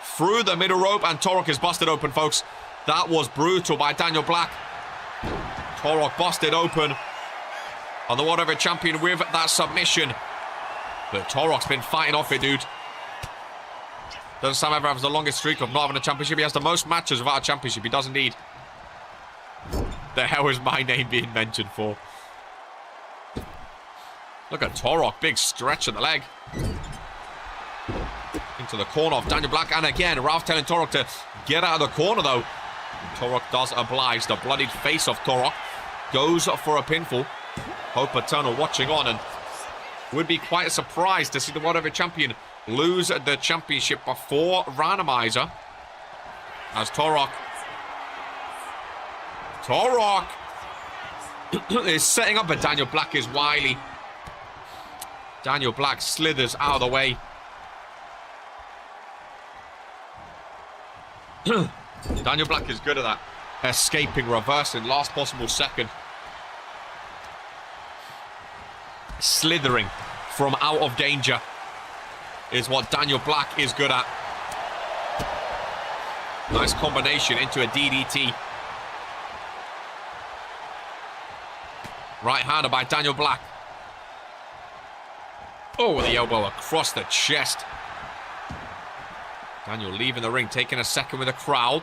Through the middle rope, and Torok is busted open, folks. That was brutal by Daniel Black. Torok busted open on the World Heavyweight Champion with that submission. But Torok's been fighting off it, dude. Doesn't Sam ever have the longest streak of not having a championship? He has the most matches without a championship. He does indeed. The hell is my name being mentioned for? Look at Torok. Big stretch of the leg. Into the corner of Daniel Black. And again, Ralph telling Torok to get out of the corner, though. Torok does oblige. The bloodied face of Torok goes for a pinfall. Hope Eternal watching on and would be quite surprised to see the World Heavyweight Champion lose the championship before Randomizer. As Torok is setting up, but Daniel Black is wily. Daniel Black slithers out of the way. Daniel Black is good at that. Escaping, reversing, last possible second. Slithering from out of danger is what Daniel Black is good at. Nice combination into a DDT. Right-hander by Daniel Black. Oh, the elbow across the chest. Daniel leaving the ring, taking a second with the crowd.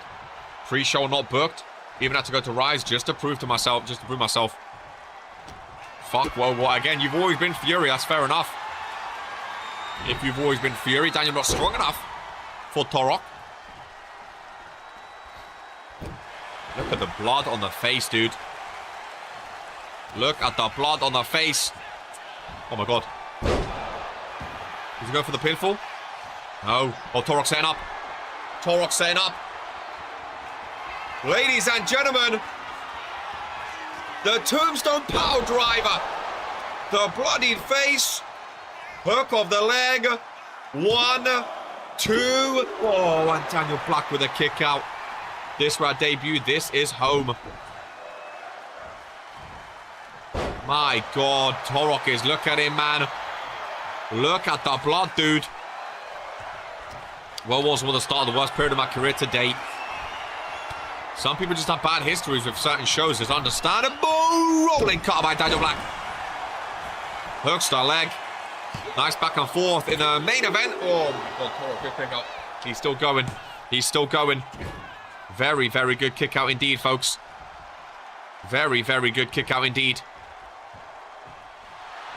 Pre-show not booked. Even had to go to Rise just to prove myself. Fuck, whoa, what? Again, you've always been Fury. That's fair enough. If you've always been Fury, Daniel not strong enough for Torok. Look at the blood on the face, dude. Look at the blood on the face. Oh, my God. Does he go for the pinfall? No. Oh, Torok setting up. Torok setting up. Ladies and gentlemen, the Tombstone Power Driver. The bloodied face. Hook of the leg. 1, 2. Oh, and Daniel Black with a kick out. This round debut. This is home. My God, Torok is. Look at him, man. Look at the blood, dude. World Wars was the start of the worst period of my career to date. Some people just have bad histories with certain shows. It's understandable. Rolling cut by Daniel Black. Hooks the leg. Nice back and forth in the main event. Oh, my God, Torok, good pick up. He's still going. He's still going. Very, very good kick out indeed, folks. Very, very good kick out indeed.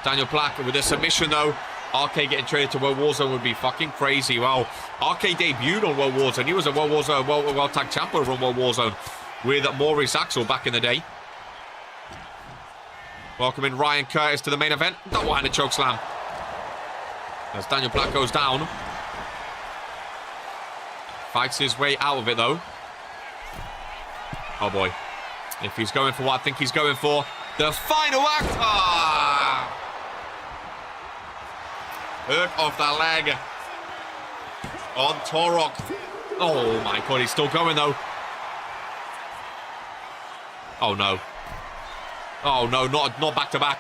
Daniel Black with a submission, though. RK getting traded to World Warzone would be fucking crazy. Well, RK debuted on World Warzone. He was a World Warzone, World Tag Champ over on World Warzone with Maurice Axel back in the day. Welcoming Ryan Curtis to the main event. Double-handed chokeslam. As Daniel Black goes down. Fights his way out of it, though. Oh, boy. If he's going for what I think he's going for. The final act. Ah! Hook of the leg on Torok. Oh my God, he's still going though. Oh no. Oh no, not back to back.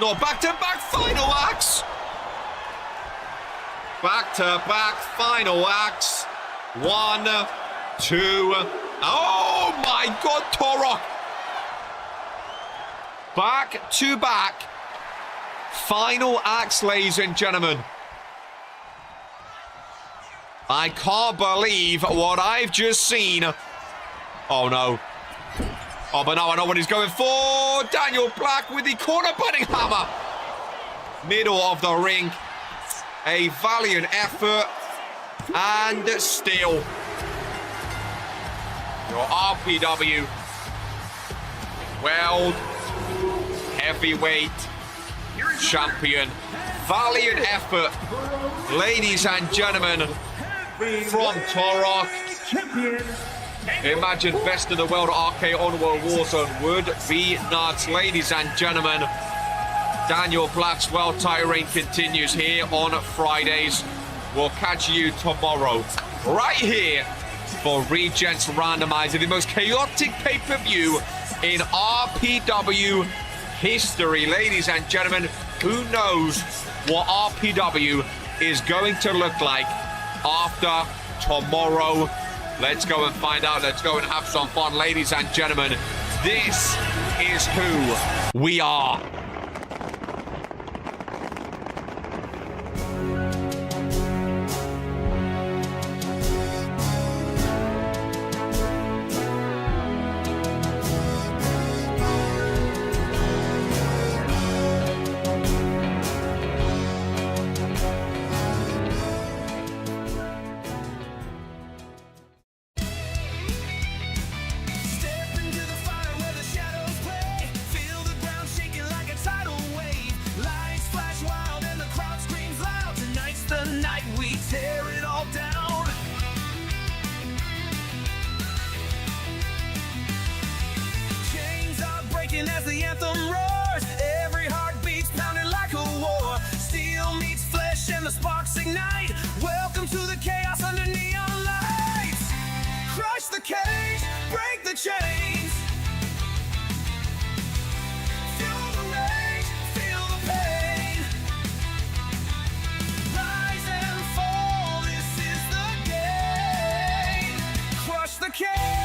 Not back to back final acts. Back to back final acts. 1, 2. Oh my God, Torok. Back to back. Final acts, ladies and gentlemen. I can't believe what I've just seen. Oh, no. Oh, but now I know what he's going for. Daniel Black with the corner butting hammer. Middle of the ring. A valiant effort. And still. Your RPW World Heavyweight Champion. Valiant effort, ladies and gentlemen, from Torok. Imagine best in the world RK on World Warzone would be nuts. Ladies and gentlemen, Daniel Black's world title reign continues here on Fridays. We'll catch you tomorrow, right here, for Regents Randomizer, the most chaotic pay-per-view in RPW history. Ladies and gentlemen, who knows what RPW is going to look like after tomorrow? Let's go and find out. Let's go and have some fun. Ladies and gentlemen, this is who we are. Tonight we tear it all down. Chains are breaking as the anthem roars. Every heart beats pounding like a war. Steel meets flesh and the sparks ignite. Welcome to the chaos under neon lights. Crush the cage, break the chains. Feel the rage, feel the pain. Rise and fall, this is the game. Crush the cage.